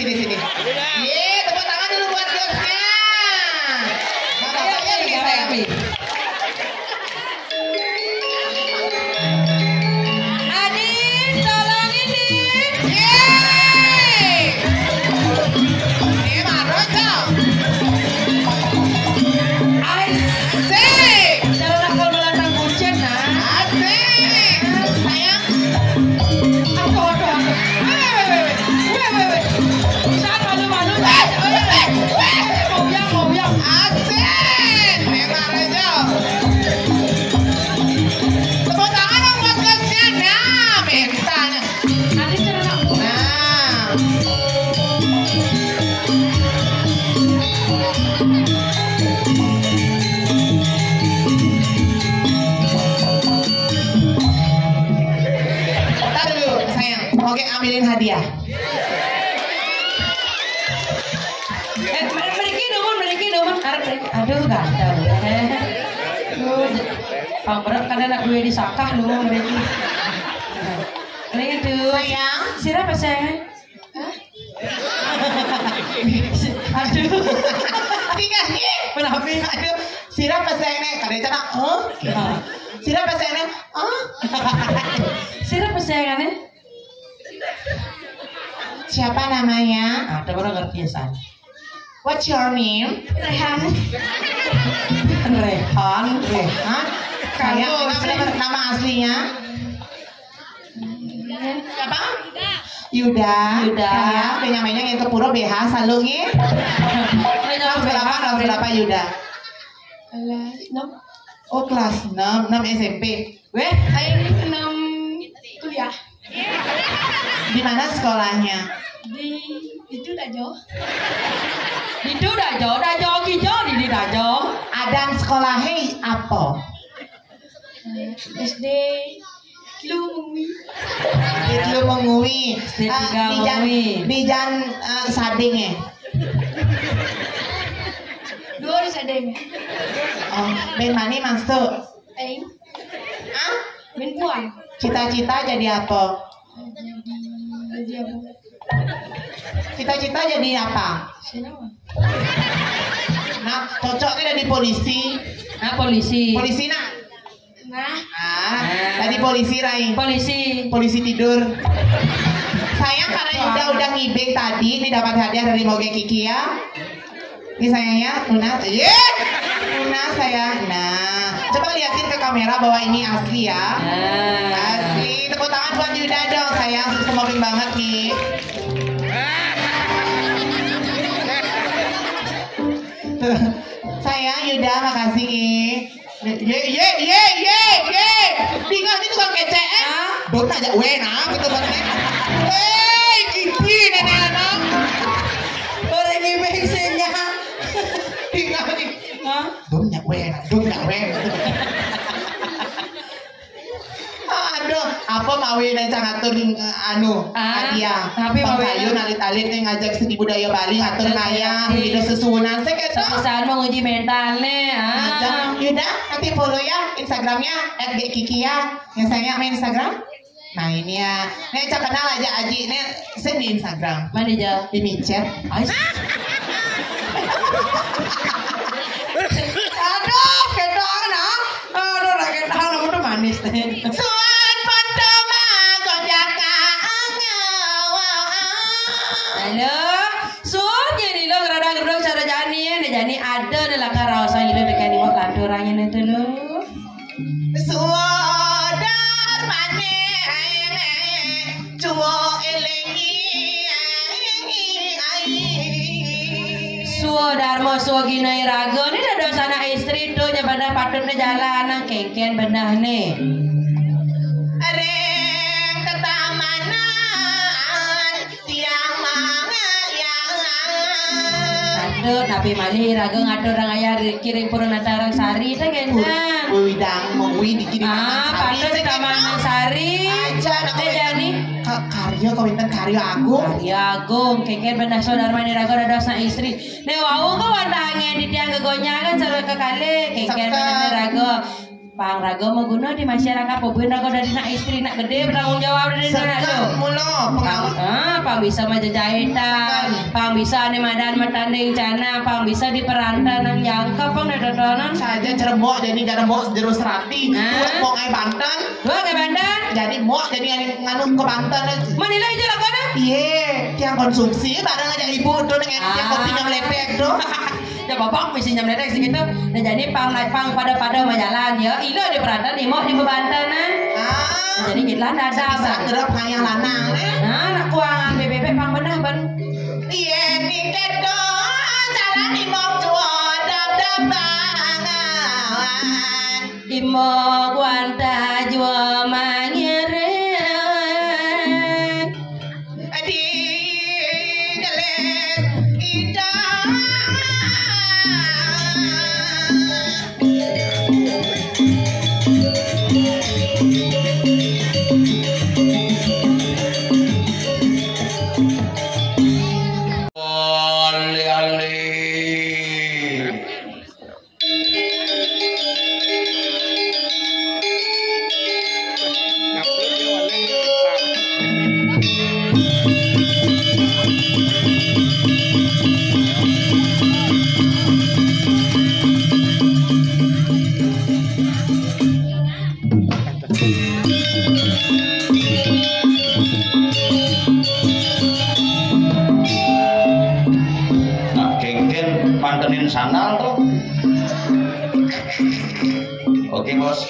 Sini. Ye tepuk tangan dulu buat bosnya. Nggak apa-apa ya ini sayang. Adin, tolong ini. Yeay. Ini baru cok. Asik. Cara nakal melantang kucing nah. Asik. Sayang. Aduh. Weh. Jangan malu-malu. Ngobyang. Asik. Ini baru cok. Tepuk tangan dong buat bosnya. Nah, mintanya. Adin cara nak. Nah. Ntar dulu sayang, oke ambilin hadiah. Mereka nuhun. Aduh gatel. Pamberat kada nak duwe disakah lu mereka. Mereka tuh. Sayang, Siapa sayang? Aduh. tinggal nih. Kenapa? Aduh, sirap sayangnya kada cana. Sirap sayangnya. Siapa sayangannya? Siapa namanya? Ada orang ngerti ya san. What's your name? Rehan. Sayang, nama aslinya? Siapa? Yuda. Sayang, penyamainya yang ke puro BH salungnya. Kelas berapa Yuda? Oh kelas 6 SMP. Weh, Aing 6 kuliah Di mana sekolahnya? itu udah jauh. itu dah jauh di dajo. Adan sekolahnya apa? SD Lumumi. Itu mengui. Di jan sadingnya. Dua di Sadeng. Oh, Ben Mani masuk. Aing Ah, main puan. cita-cita jadi apa? Jadi apa? Cita-cita jadi apa? Siapa? Nah, cocoknya jadi polisi. Polisi. Polisi nak. Nah, Tadi polisi Rai. Polisi tidur. Sayang karena udah ngibeng tadi, ini dapat hadiah dari Moge Kiki ya. Ini sayangnya, Luna. Luna sayang. Nah, coba liatin ke kamera bahwa ini asli ya. Asli. Tepuk tangan buat Yuda dong sayang. Semoga banget nih. Sayang Yuda, makasih Ye. Tinggal ini tukang kecen. Dong aja wena gitu banget. Kiki nenek anak. Orang ini bengsenya. Tinggal nih. Dong wena. Aduh, apa mawe dan cangatur hadiah. Tapi Bang mawe Kayu nalit-alit yang ngajak seni budaya Bali ngatur ngaya hidup sesuunan seketo. Saat menguji mentalnya. Yuda, nanti follow ya Instagramnya @gekiki ya. Yang saya main Instagram. Nah ini ya. Nih cak kenal aja Aji. Nih send di Instagram. Mana aja? Di micet. Aduh, kedong nah. Aduh, kedong namun tuh manis deh. Suat pandama gonjaka Halo, sunya nih lo ngerada gedong cara jani ya, jadi ada adalah karasa itu dekat di waktu orangnya itu lo. Suodar mane cuo elengi Suo Darmo suo ginai rago ni dah dosa anak istri tu nya pada patutnya jalan nang keken bedah ni. Reng ketamanan tiang mangayangan. Aduh, tapi malih rago ngatur orang ayah kirim Purwanata orang sari tak kena. Widang mengwi dikirim Patut Taman Sari. Aja nak Dia jadi karya kawintan karya agung. Karya agung keken bedah saudara mani rago dah dosa istri. Ne wau ko wandangnya di tiang kegonyangan sareng kekale keken bedah rago. Pang rago mengguna di masyarakat pebun rago dari nak istri nak gede bertanggung jawab dari sana tu. Mula pengalaman. Pang bisa majajahitan, pang bisa ni madan matanding cana, pang bisa di perantan nang jangka pang datotonan. Saja ceremok jadi ceremok jero serati. Buat mau ngai Banten. Dua ke Banten. Jadi mau jadi nganu ke Banten. Manila je lah kana. Iya, tiang konsumsi barang aja ibu tuh dengan tiang kopi yang lepek tuh. Ya bapak mesti nyam ledek segitu. Nah jadi pang pada majalan ya. Ilo di perantan di mau di Bantenan. Jadi kita ada bisa gerap yang lanang. Nak kuangan BBB pang benar ban. Iya ni kedo jalan di mau jual dap bangan. Imo kuanta jual mangire. Di geles ida. Pantenin sandal tuh. Oke bos.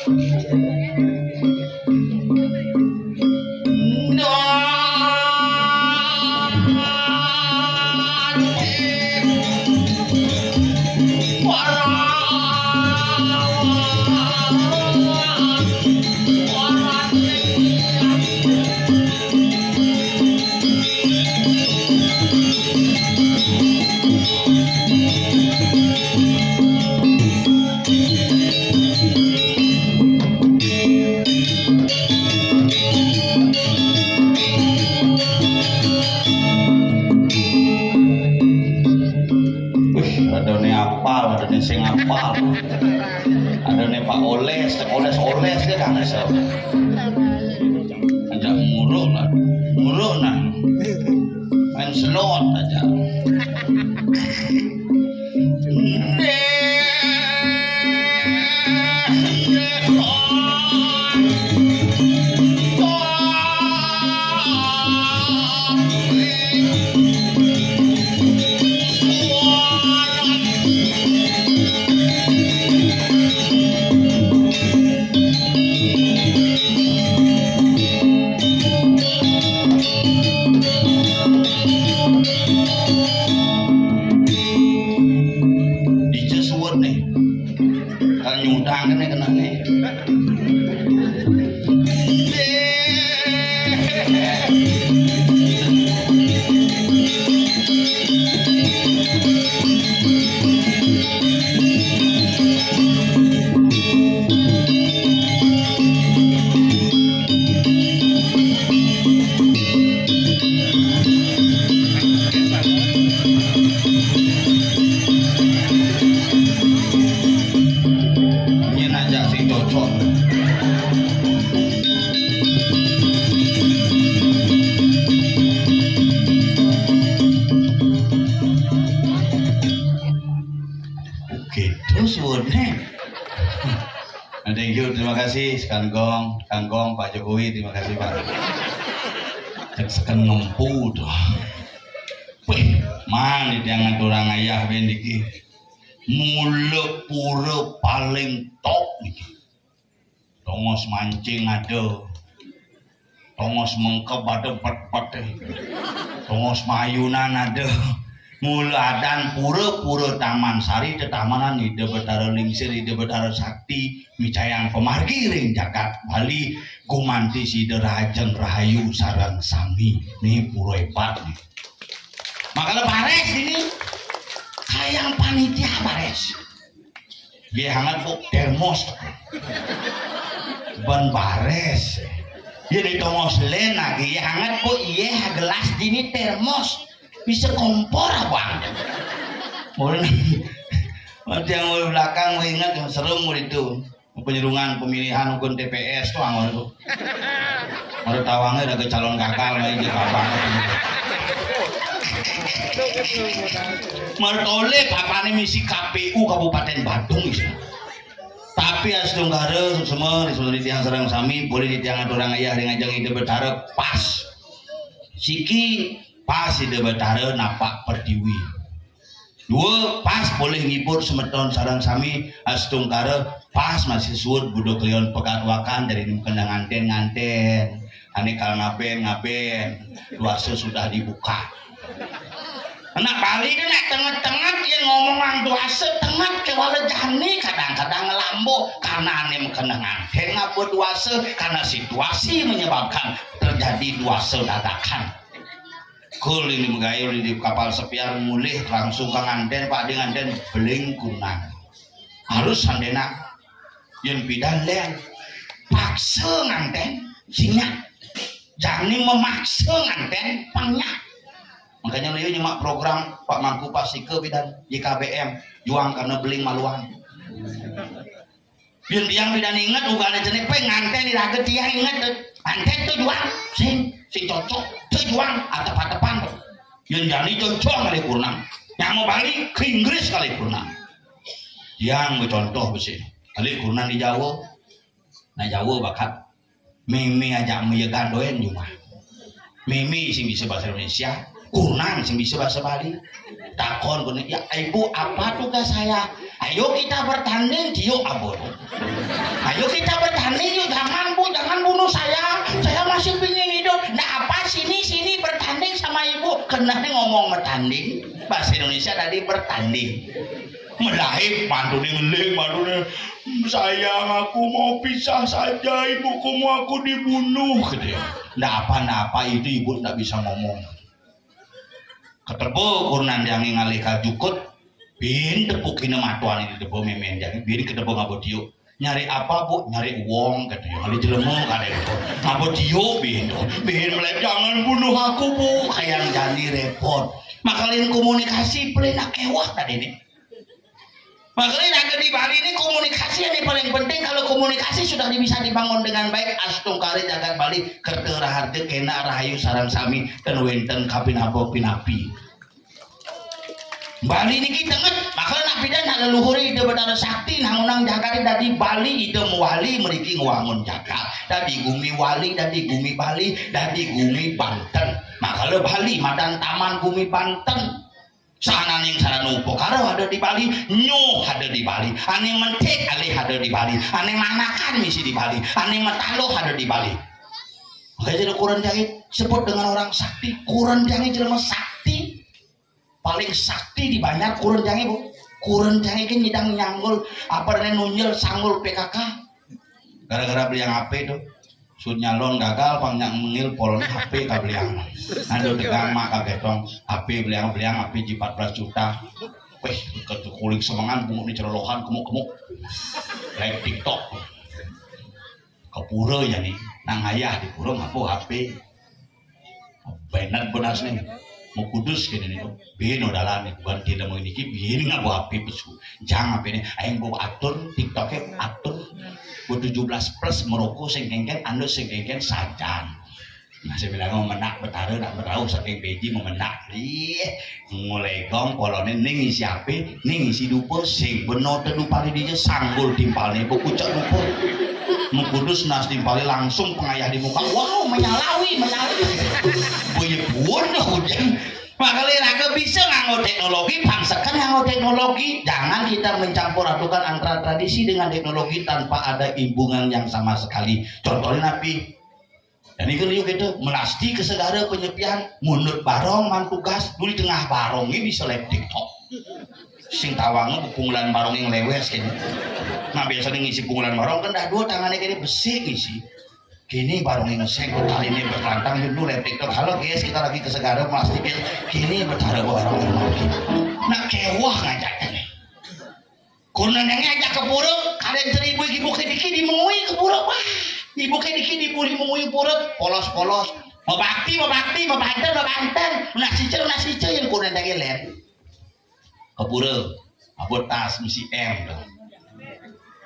Sing apal ada nih Pak Oles dia kan bisa ajak muruk nah main slot aja terima kasih Kangkong Pak Jokowi, terima kasih Pak. Sekan ngempu tuh. Wih, mana dia ngatur orang ayah bendiki. mule pura paling top niki. Tongos mancing ada, tongos mengkep ada pet-pet, tongos mayunan ada, mula dan pura-pura Taman Sari tetamanan ide betara lingsir ide betara sakti micayang pemargi ring jagat Bali gumanti side rajeng rahayu sareng sami nih pura hebat nih. Makanya bares ini kayang panitia bares. Dia hangat bu demos ban bares. Jadi tongos len lagi ya hangat bu iya gelas ini termos bisa kompor abang. Mulai nanti yang mulai belakang mau ingat yang seru mau itu penyerungan pemilihan hukum TPS tuh angor itu. Ada tawangnya ada calon gagal lagi di abang. Mertole papane misi KPU Kabupaten Badung sih. Tapi astung kare semua di tiang sareng sami boleh di tiang orang ayah dengan ajang ide betara pas. Siki pas ide betara napak pertiwi. Dua pas boleh ngibur semeton sareng sami astung kare pas masih suut budok leon pekat wakan dari kendang nganten. Ane kalau ngapen luasa sudah dibuka. Anak Bali itu nak tengah-tengah dia ngomong duasa tengah kewala jani kadang-kadang ngelambo karena ane mengenang anten ngapa duasa karena situasi menyebabkan terjadi duasa dadakan. Kul ini menggayul di kapal sepiar mulih langsung ke nganten pak di nganten belingkungan harus sandena yang bidan len paksa nganten sinyak jani memaksa nganten pangnya. Makanya lihat nyimak program Pak Mangku Pasike bidan YKBM juang karena beling maluan. Biar tiang bidan ingat uga ada jenis penganten di raga tiang ingat anten tuh juang sing cocok tuh juang atap-atapan. Yang jadi cocok kali purnam. Yang mau balik ke Inggris kali purnam. Yang contoh besi kali purnam di Jawa. Nah Jawa bakat Mimi aja menyegan doen cuma. Mimi sing bisa bahasa Indonesia. Kurnan sing bisa bahasa Bali takon kuning ya ibu apa tugas saya ayo kita bertanding diuk abon ayo kita bertanding yuk jangan bunuh saya masih pingin hidup nah apa sini bertanding sama ibu kenapa ngomong bertanding bahasa Indonesia tadi bertanding melahir mantunya sayang aku mau pisah saja ibuku mau aku dibunuh gitu ya nah apa itu ibu tidak bisa ngomong ketebo kurnan yang ngalih kajukut bin tepukin matuan itu tebo memen jadi bin ketebo ngabo diuk nyari apa bu nyari uang katanya ngalih jelemu kadang itu ngabo diuk bin melep jangan bunuh aku bu kayak jadi repot makalin komunikasi pelena kewah tadi ini makanya ada di Bali ini komunikasi yang paling penting kalau komunikasi sudah bisa dibangun dengan baik astung kari jagat Bali kertera harga kena rahayu sarang sami dan wenten kapin apa pinapi Bali ini kita nget makanya nak pidan nak leluhuri ide betara sakti nangunang jagat dari Bali ide muwali meriki ngewangun jagat dari gumi wali dari gumi Bali dari gumi Banten makanya Bali madan taman gumi Banten sana ning sarana upokara ada di Bali nyoh ada di Bali aning mentek alih ada di Bali aning manakan misi di Bali aning metalo ada di Bali makanya jadi kurang jahit sebut dengan orang sakti kurang jahit jelema sakti paling sakti di banyak kurang jahit bu kurang jahit kan nyidang nyanggul apa dan nunjel sanggul PKK gara-gara beli yang HP itu sud nyalon gagal pangnyang mengil polon HP kabeliang ada tegang mak kagetong HP beliang HP ji 14 juta weh kuling semangan bunguk ni cerolohan kemuk live TikTok kepura ya nih nang ayah di pura ngapu HP benar nih mau kudus gini nih bin udah nih bukan tidak mau ini bin ngapu HP pesu jangan HP ini aing bawa atur TikToknya atur 17 plus merokok sing kengken anu sing kengken sajan nah saya bilang mau menak betara nak berau saking beji mau menak mulai gong polone ning isi HP ning isi dupo sing beno tedu pari dia sanggul timpalnya buku cak dupo mengkudus nas timpalnya langsung pengayah di muka wow menyalawi punya buan hujan Makanya raga bisa nganggo teknologi, bangsakan nganggo teknologi. Jangan kita mencampur adukan antara tradisi dengan teknologi tanpa ada imbungan yang sama sekali. Contohnya napi. Dan itu gitu, melasti ke segala penyepian, mundur barong man tugas, dulu di tengah barong ini bisa live TikTok. Sing tawangnya pungulan barong yang lewes kayaknya. Nah biasanya ngisi pungulan barong kan dah dua tangannya kayak besi ngisi. Kini barong ngeseng kali ini berlantang dulu live TikTok. Halo guys, kita lagi ke segala melasti kini bertara barong lagi. Nak kewah ngajaknya nih. Kurang ngajak ke pura, kalian seribu ibu kediki dimui ke pura, wah. Ibu kediki dibuli menguyup pura, polos-polos. Mau bakti, banten. Nasi cel yang kurang daging ler. Ke pura, abot tas misi M.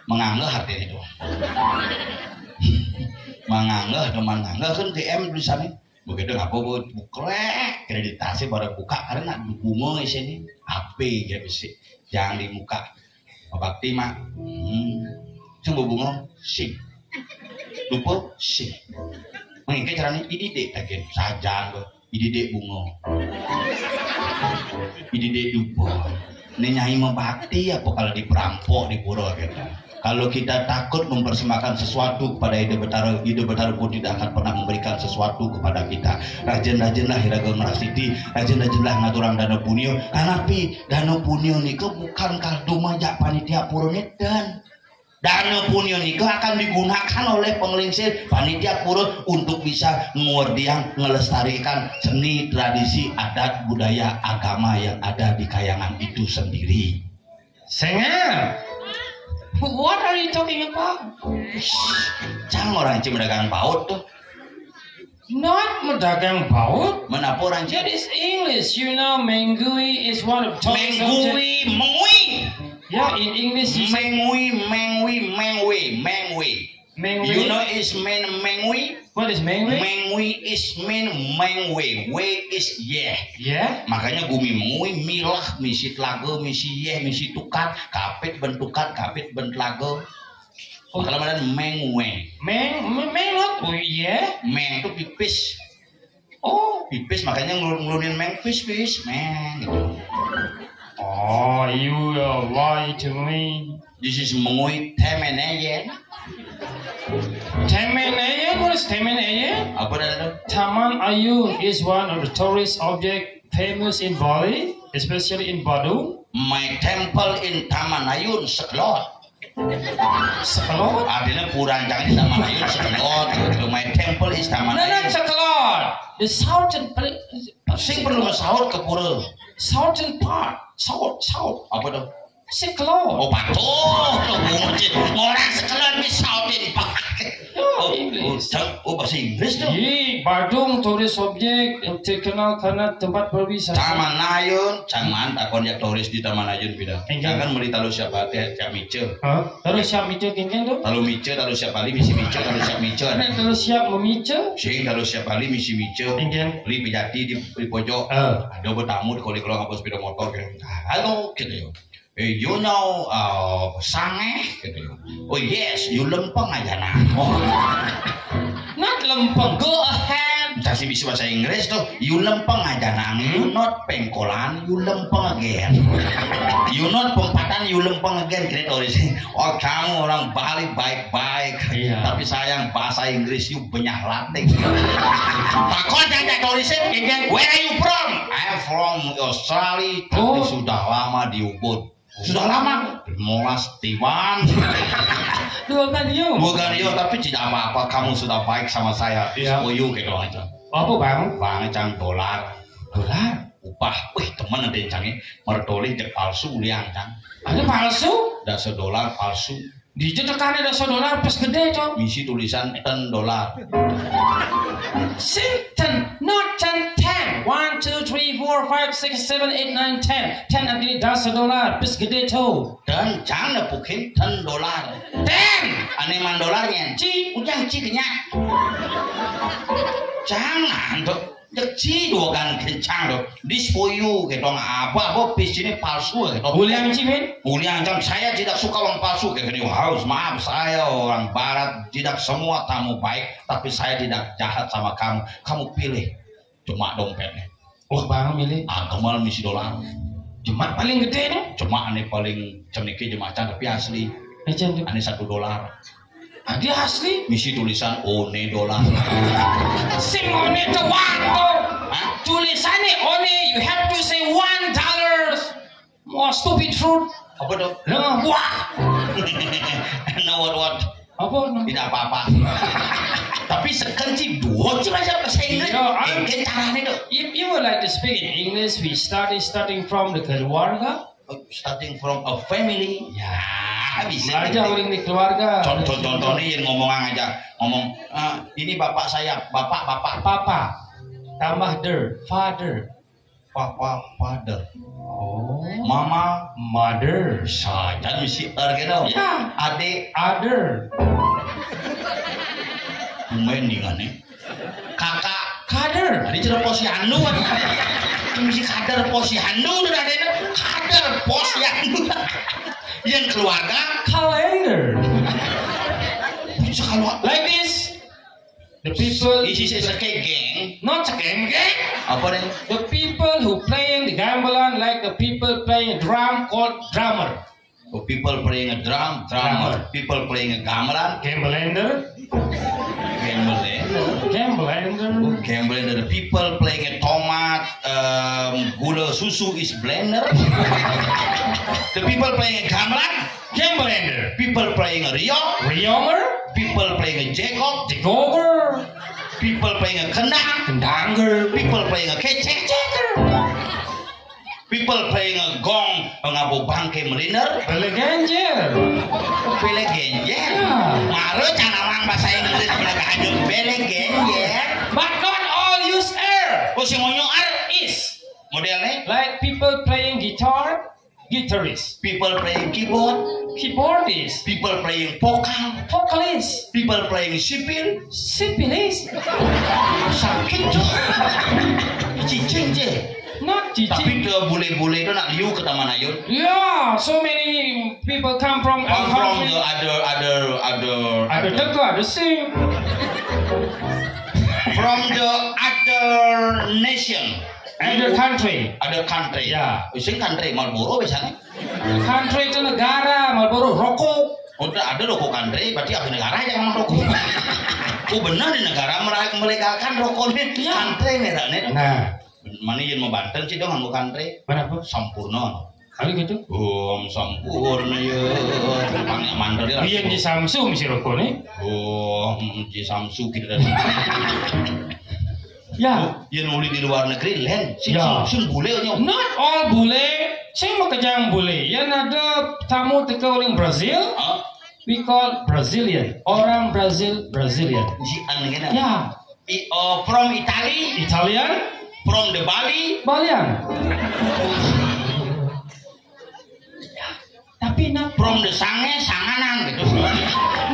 Menganggah hati itu. Menganggah kan ke M tulisannya. Begitu ngapa bukrek kreditasi baru buka karena bunga di sini. HP ya besi, jangan di muka. Bakti mak, sembuh bunga sih, lupa sih. Mengikut caranya ididek lagi saja, ididek bunga, ididek lupa. Nyai membakti apa kalau diperampok di pura gitu. Kalau kita takut mempersembahkan sesuatu kepada Ide Betara pun tidak akan pernah memberikan sesuatu kepada kita. Rajin-rajinlah hiraga merasiti, rajin-rajinlah ngaturang dana punio. Karena dana punio niku bukan kaldu majak panitia pura dan dana punio niku akan digunakan oleh pengelingsir panitia pura untuk bisa ngordiang ngelestarikan seni, tradisi, adat, budaya, agama yang ada di kayangan itu sendiri. Sengal. What are you talking about? Jangan orang cuma dagang baut tuh. Not medagang baut. Menapa orang That is English. You know, mengui is one of topics. Mengui. Yeah, in English you say Mengui. mengui. You know is mengui? What is mengui? Mengui is mengui. Way is yeah. Yeah. Makanya gumi mengui milah misi telaga misi yeah misi tukat kapit bentukat kapit bent laga. Kalau mana mengui. What? Oh yeah. Meng itu pipis. Oh. Pipis makanya ngelunin meng fish meng gitu. Oh, you lie to me. This is mengui temeneye. Temeneye? What is Temeneye? Apa itu? Taman Ayun is one of the tourist object famous in Bali, especially in Badung. My temple in Taman Ayun Sekelot. Sekelot? Artinya puranjang di Taman Ayun Sekelot. My temple is Taman No, Ayun. not Sekelot. The southern Sing perlu ngesaut ke pura. southern part. South. Apa tuh? Sekelot. Oh patuh. Orang Sekelot di sautin pak. Oh bahasa Inggris tuh. Di Badung tourist object yang terkenal karena tempat berwisata. Taman Ayun, jangan takon ya turis di Taman Ayun bida. Jangan meli talu siapa teh siap mice. Terus siap mice gengeng tuh? Talu mice, talu siap kali misi mice, talu siap mice. Terus siap memice? Sing talu siap kali misi mice. Gengeng. Beli pejati di pojok. Ada bertamu di kalau ngapus sepeda motor kan. Halo gitu ya. You know sange gitu. Oh yes, you lempeng aja nah. Not lempeng. Go ahead. Kasih bisa bahasa Inggris tuh. You lempeng aja nah. You not pengkolan, you lempeng again. You not pempatan, you lempeng again. Kira tulis. Oh kamu orang Bali baik-baik. Iya. Tapi sayang bahasa Inggris you banyak lating. Takut aja tulisin. Where are you from? I'm from Australia. Tapi sudah lama di Ubud. Sudah lama, molas Tiwan. Dua kali yo. Tapi tidak apa-apa. Kamu sudah baik sama saya. Iya. Oh you gitu aja. Apa bang? Bang cang dolar. Upah. Wih temen ada yang canggih. Mertoli jek palsu liang cang. Ada palsu? Dasar dolar palsu. Di tekan ada $1 pas gede cok. Misi tulisan $10. Ten, not 10. 1, 2, 3, 4, 5, 6, 7, 8, 9, 10. 10 artinya $1 pas gede tuh. Dan jangan bukin $10. 10. Aneh man dolarnya. Ci. Ujang ci kenyak. Jangan tuh. Ci dua kan kencang tuh. This for you gitu. Apa bis ini palsu gitu. Boleh ci men? Mulia jam saya tidak suka orang palsu kayak gini. Harus maaf saya orang barat tidak semua tamu baik tapi saya tidak jahat sama kamu. Kamu pilih cuma dompetnya. Oh bang milih. Kemal misi dolar. Jemaat paling gede nih. Cuma aneh paling ceniki jemaah tapi asli. Aneh $1. Dia asli. Misi tulisan one dolar. Sing one doang tuh. Tulisannya one, you have to say $1. More stupid fruit. Apa tuh? Nah, wah. No what? Apa? Tidak apa-apa. Tapi sekenci dua cuma bahasa Inggris. Mungkin caranya tuh. If you would like to speak in English, we starting from the keluarga. Starting from a family. Ya, bisa. Belajar uring di keluarga. Contohnya yang ngomong aja. Ngomong, ini bapak saya. Bapak. Papa. Tambah father. Papa, father. Oh. Mama, mother. Saja misi gitu. Ya. Adik, other. Main di mana? Kakak, kader. Tadi cerita posyandu kan? Misi kader posyandu udah ada kader posyandu. Yang keluarga kalender. Bisa kalau like this. The people this is a geng. Not a geng. Apa nih? The people who playing the gamelan like the people playing a drum called drummer. People playing a drummer. People playing a gamelan. Gambelander. The people playing a tomat, gula susu is blender. The people playing a gamelan, gambelander. People playing a rionger. People playing a jagover. People playing a kendanger. People playing a keceker. People playing a gong, pengabu bangke meriner. Belegenjer. Maru canawang bahasa Inggris belegenjer. Belegenjer. But not all use air. Oh si monyo air is. Modelnya? Like people playing guitar, guitarist. People playing keyboard, keyboardist. People playing vocalist. People playing syphilis. Sakit tuh. Cicing je. Not cicing. Tapi ke bule-bule itu nak liu ke taman ayun. Yeah, so many people come from the other Tega, the same. From the other nation. Other country. Ya. Sing country Marlboro biasanya. Country itu negara, Marlboro rokok. Udah ada rokok country, berarti ada negara yang ngomong rokok. Oh benar di negara melegalkan rokoknya. Country merahnya. Nah. Mana yang mau Banten sih dong nganggo country? Mana apa? Sampurna. Kali gitu? Sampurna ya. Panggil mandor ya. Iya di Samsung si rokok nih. Di Samsung gitu tadi. Ya. Yang nulis di luar negeri lain. Samsung bule nya. Not all bule. Saya mau kejang bule. Yang ada tamu teka orang Brazil. We call Brazilian. Orang Brazilian. Ya. From Italy. Italian. From the Balian. Tapi not from the sanganan gitu.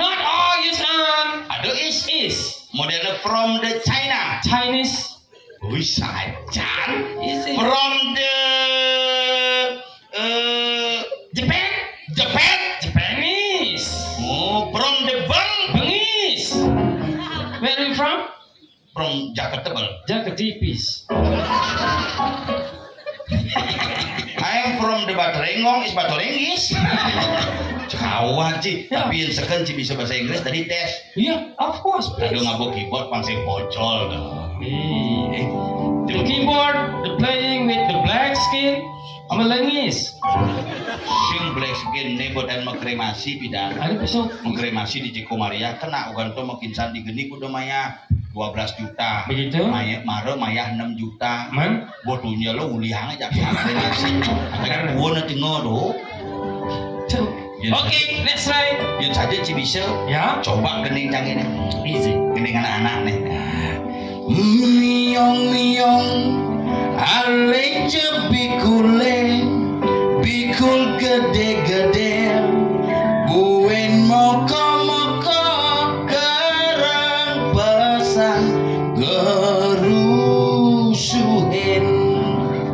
Not all is on. Ada is. Modelnya from the Chinese. Wisajan. From the Japanese. Oh, from the Bangis. Where are you from? From Jakarta. Jakatipis. I am from the Baturenggong is Baturenggis. Kawan sih, tapi yang sekan sih bisa bahasa Inggris tadi tes. Iya, of course. Aduh ngabuk keyboard pangsing pocol dong. The keyboard, the playing with the black skin, melengis. Sing black skin nebo dan mengkremasi bidang. Ada besok mengkremasi di Ciko Maria kena ugan to makin sandi geni kudu maya 12 juta. Begitu? Maya 6 juta. Man? Botunya lo uliang aja kremasi. Kan gua nanti ngodo. Oke, let's try. Yang saja sih bisa. Ya. Coba gening cangin. Easy. Gening anak-anak nih. Miong aleje bikul gede-gede buen moko kerang pesan gerusuhin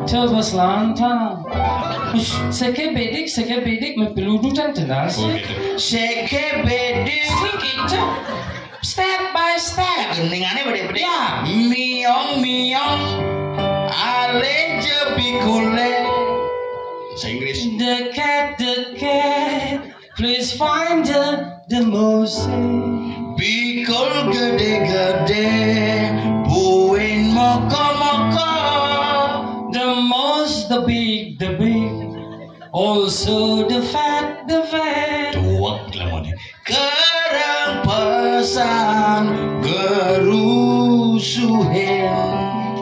coba selantang seke bedik mempeludutan tenas seke bedik step by step geningannya bede-bede ya miong Ale jebikule. Bahasa Inggris. The cat, please find the most. Bikul gede-gede, buin moko-moko. The most, the big, also the fat. Tuak lemone. Kerang pesan gerusuhin.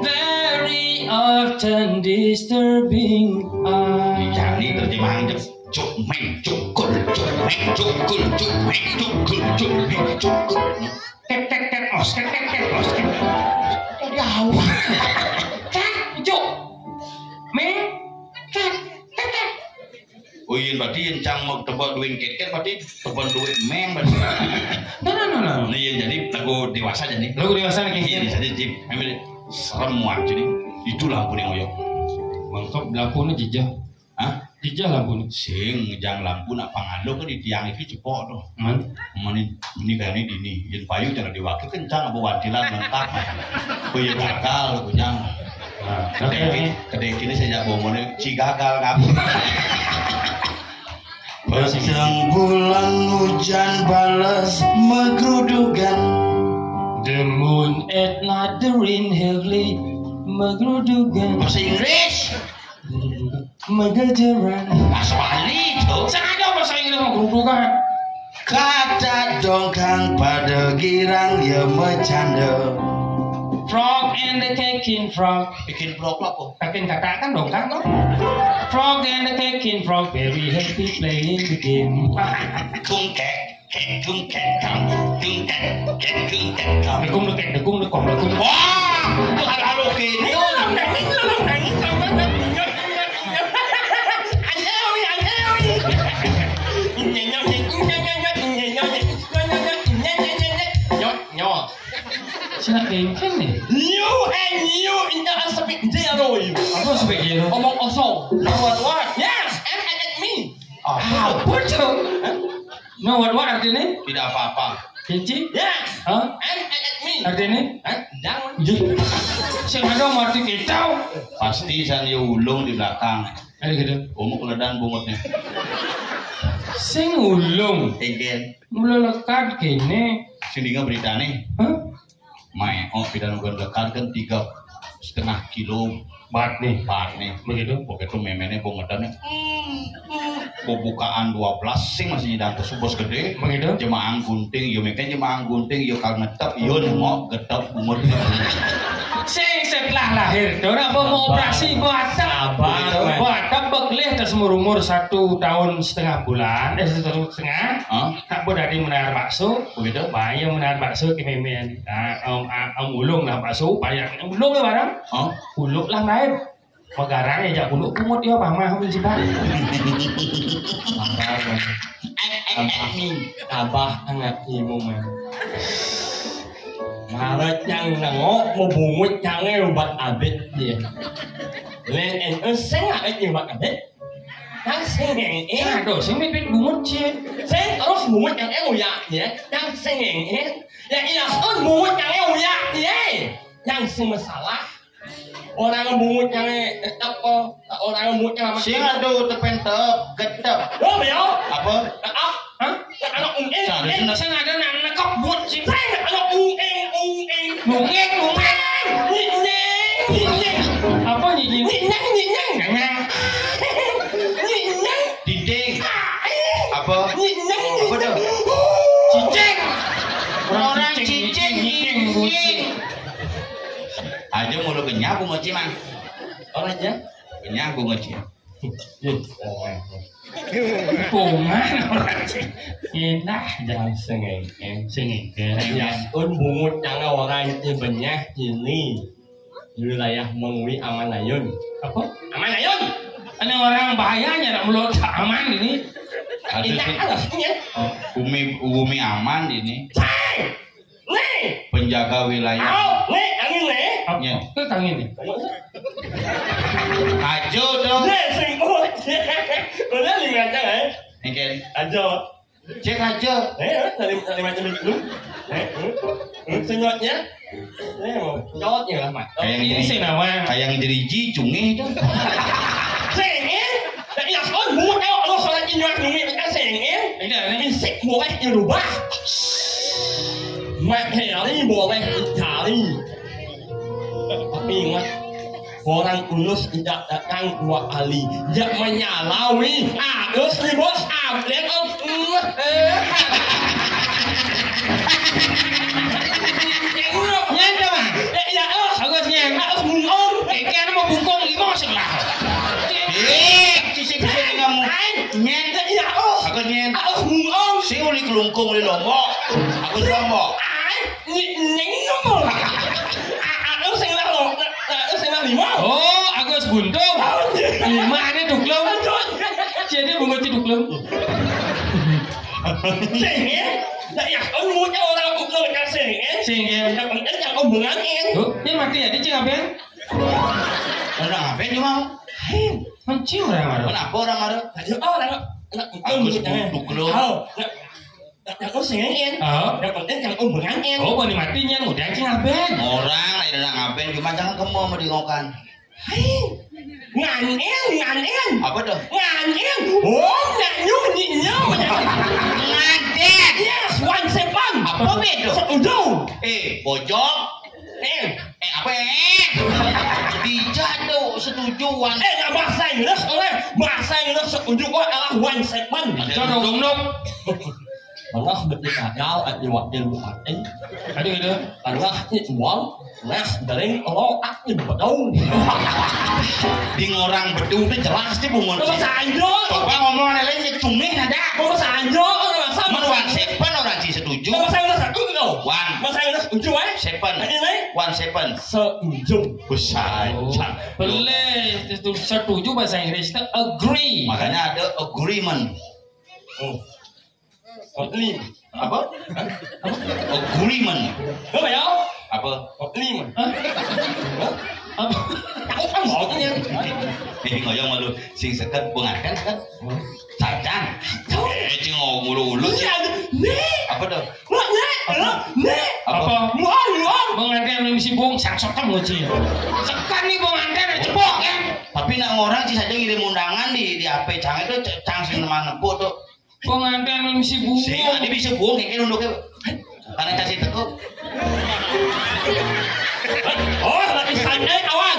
Very often disturbing us. Jadi terjemahan cuk meng cukul cuk meng cukul cuk meng cukul cuk meng cukul. Kek os. Jauh. Cuk. Meng. Kek. Oh iya berarti yang cang mau tebak duit keket berarti tebak duit meng berarti. No. Nah iya jadi lagu dewasa jadi. Lagu dewasa nih Iya jadi Jim. Ambil serem muat jadi. Itu lampu yang ngoyok. Mantap lampunya jijah. Hah? Jijah lampunya. Sing ngejang lampu nak pangalo kan di tiang itu cepok tuh. Mani kayak ini dini. Yang payu jangan diwakil kencang apa wantilan lengkap. Kue gagal kencang. Kedai kini sejak bomone si gagal kamu. Pasang bulan hujan balas megrudugan. The moon at night, the rain heavily megrudugan. Bahasa Inggris. Megajaran. Bahasa Bali tuh. Sengaja bahasa Inggris megrudugan. Kata dongkang pada girang ya bercanda. Frog and the caking frog. Bikin vlog apa? Bikin kakak kan dong kan? Frog and the caking frog very happy playing the game. Kungkek, kungkek, kungkek. Dekung. Wah, itu hal-hal gitu. Sina kengken nih. You inte alls speak zero. Apa speak zero? Omong kosong. Know what? Yes, and at me. Apa tuh? No what artinya? Tidak apa-apa. Kenci? Yes, Hah? and at me. Artinya? Jangan. Sing ada arti kicau. Pasti san ulung di belakang. Ada gitu. Umuk ledan bungutnya. Sing ulung. Again. Mulai lekat kene. Sindinga berita nih. Hah? Main, pidan ugan lekat kan 3,5 kilo. Bat nih. Begitu. Begitu memennya bungetannya. Pembukaan 12 sing masih nyidang kesubos gede. Begitu. Jemaah gunting, yo meken jemaah gunting, yo kal ngetep, yo nengok getep umur. Sing setelah lahir, orang mau operasi batak. Batak bekelih terus umur 1 tahun setengah bulan, 1 tahun setengah. Tak boleh dari menarik bakso. Begitu. Bayar menarik bakso ke memen. Ulung lah bakso, bayar ulung ya barang. Ulung lah lain. Magarang ya jak ulung kumut dia pamah habis sih pak. Abah angat ibu man. Maret yang nengok mau bungut yang obat abet dia. Len en seng abet obat abet. Yang seng yang Aduh, sing bibit bungut sih. seng terus bungut yang uyak dia. Yang seng yang iya bungut yang uyak dia. Yang seng masalah. Orang bungut yang apa? Orang bungut yang Sing aduh tepentep, getep. Oh, beliau. Apa? Hah? Anak Sing ada nak kok but sih. anak Mungkin. Nyeng. Apa nih? Nyeng. Dinding. Apa? Apa tuh? Cicing. Orang cicing. Aja mulu kenyang aku ngoci mang. Orang aja. Kenyang aku ngoci. Bungan orang sih. Enak Jangan sengeng. singing. Ya, bungut yang orang itu banyak ini di wilayah Mengwi Amanayun. Apa? Amanayun. Ini orang bahayanya nak mulut aman ini. Umi aman ini. Nih. Penjaga wilayah. Nih, angin nih. Ya. Apa? Itu tangan ini. Ajo dong. Nih, singkut. Udah lihat aja. Mungkin. Aja. Cek aja. Dari macam itu. Senyotnya. Cowoknya lah mat. Ini sih nama. Kayak diriji cungi itu. Sengin. Ya on buat lo soal nyot nyungi kan sengin. Ini sik boleh dirubah. Mak hari boleh cari. Tapi ingat orang ulus tidak datang 2 kali. Jak menyalawi. Terus nih bos update Nyen mah. ya Agus nyen. harus mungong. Kayaknya mau bungkung 5 sebelah. Sisi-sisi kamu. Nyen ya Aku nyen. harus mungong. Si uli kelungkung uli lombok. Aku lombok. Nyen nomor. Harus sing lah lo. Sing lah 5. Oh, Agus buntung. 5 ini duklum. Jadi bungo ci duklum. Sengin. Ya on munya orang ukul kan sengin. Singin. Yang penting yang omonganin. Tuh, ini mati ya, dia ngapain? Orang ngapain cuma? Menci orang marah. Kenapa orang marah? Aku sengin. Yang penting yang omonganin. Oh, bani matinya, udah cing ngapain? Orang lain orang ngapain cuma jangan kamu mau dingokan. Nganin. Apa tuh? Nganin. Oh, nyanyu. Ngaden. Yes, 17. Apa itu? Setuju. Pojok. Apa Dijak tuh setuju one. Nggak bahasa Inggris oleh bahasa Inggris setuju adalah 17. Coba dong. Allah bertikadal at diwakil bukatin. Aduh itu. Allah uang. Nah, dari Allah aku betul. Di orang bedu itu jelas sih bungun. Kau sanjol. Coba ngomong lain cumi ada. Kau sanjol orang sama. One seven orang sih setuju. Kau saya satu kau. One. Mas saya setuju Seven. Ini 17. setuju. Besar. Boleh setuju bahasa Inggris itu agree. Makanya ada agreement. Oklim. Apa? Agreement. Apa ya? Apa? Oklim. Apa? Aku kan mau kan. Ini ngoyong malu sing seket pengantin kan? Sajan. Cing ngulu-ulu sih. Apa tuh? Apa? Muang. Pengantin misi bung sang sotem ngoci. Sekan nih pengantin cepok kan. Tapi nak orang sih saja ngirim undangan di HP cang itu cang sing nemang nepuk tuh. Pengantin misi bung. Sing ada bisa buang kayak nunduknya. Karena cacing tekuk. Oh, lagi santai kawan.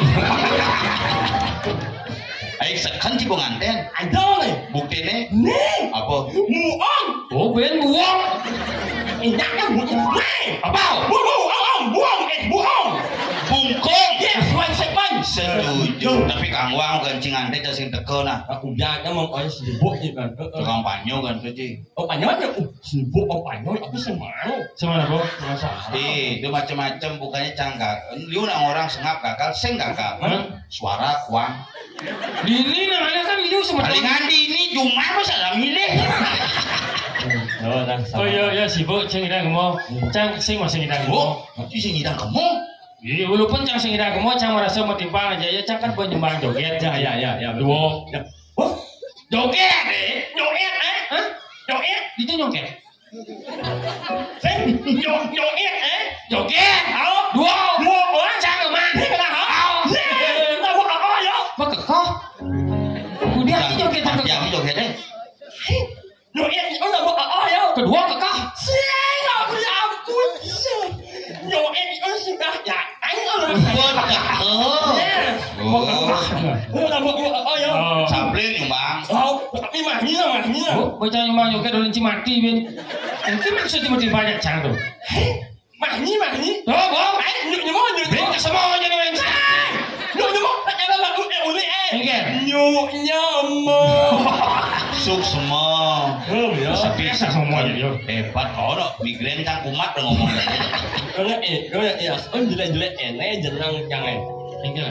Ayo sekan sih pengantin. Ada nih. Buktinya Nih. apa? Muang. Oh, ben buang. Indahnya buang. Nih. Apa? Buang. Buang. Bungkung. Yes, 17. Setuju. Tapi Kang Wang kencingan teh cacing tekuk nah. Aku jaga mau kau sibuk ni kan. Tukang panyo kan tuh Ci. Oh panyo aja. Sibuk oh panyo. Aku semau. Semana bro? Masalah. Itu macam-macam bukannya cangkak. Liu nang orang sengap gagal, seng gagal. Suara kuang. Dini namanya kan itu semacam. Palingan di ini cuma masalah milih. Oh ya sibuk ceng ida ngemo. Cang sing masih ida ngemo. Nanti sing ngidang kamu. Iya, walaupun cang sing ida ngemo cang merasa mau timpang aja ya cang kan penyembang joget. Ya. Duo. Oh, Joget deh. joget Hah? Joget. Itu joget. Sen, joget Joget. Halo. Duo. Cang kemana? Ni kena ha? Tak buat apa ya? Bakekah? Udah aja joget cang Yang kekah. joget deh. Joget itu tak buat apa ya? Kedua kekah. Sen, aku ya ampun. Joget itu sudah ya. Buat kakek. Oh, tak buat apa ya? Sablin nyumbang. Oh, tapi mahnya. Oh, bocah nyumbang joget udah mati bin. Itu maksudnya mati banyak cang tuh. Mahni. Oh, boh. Nyumbang. Bin kesemua jadi main. Nyumbang. Tak ada lagu uli Engger. Nyumbang. Suk semua. Biasa semuanya yo. Hebat ono migrain kang kumat udah ngomong. Iya. Jelek-jelek jenang jangan. Engger.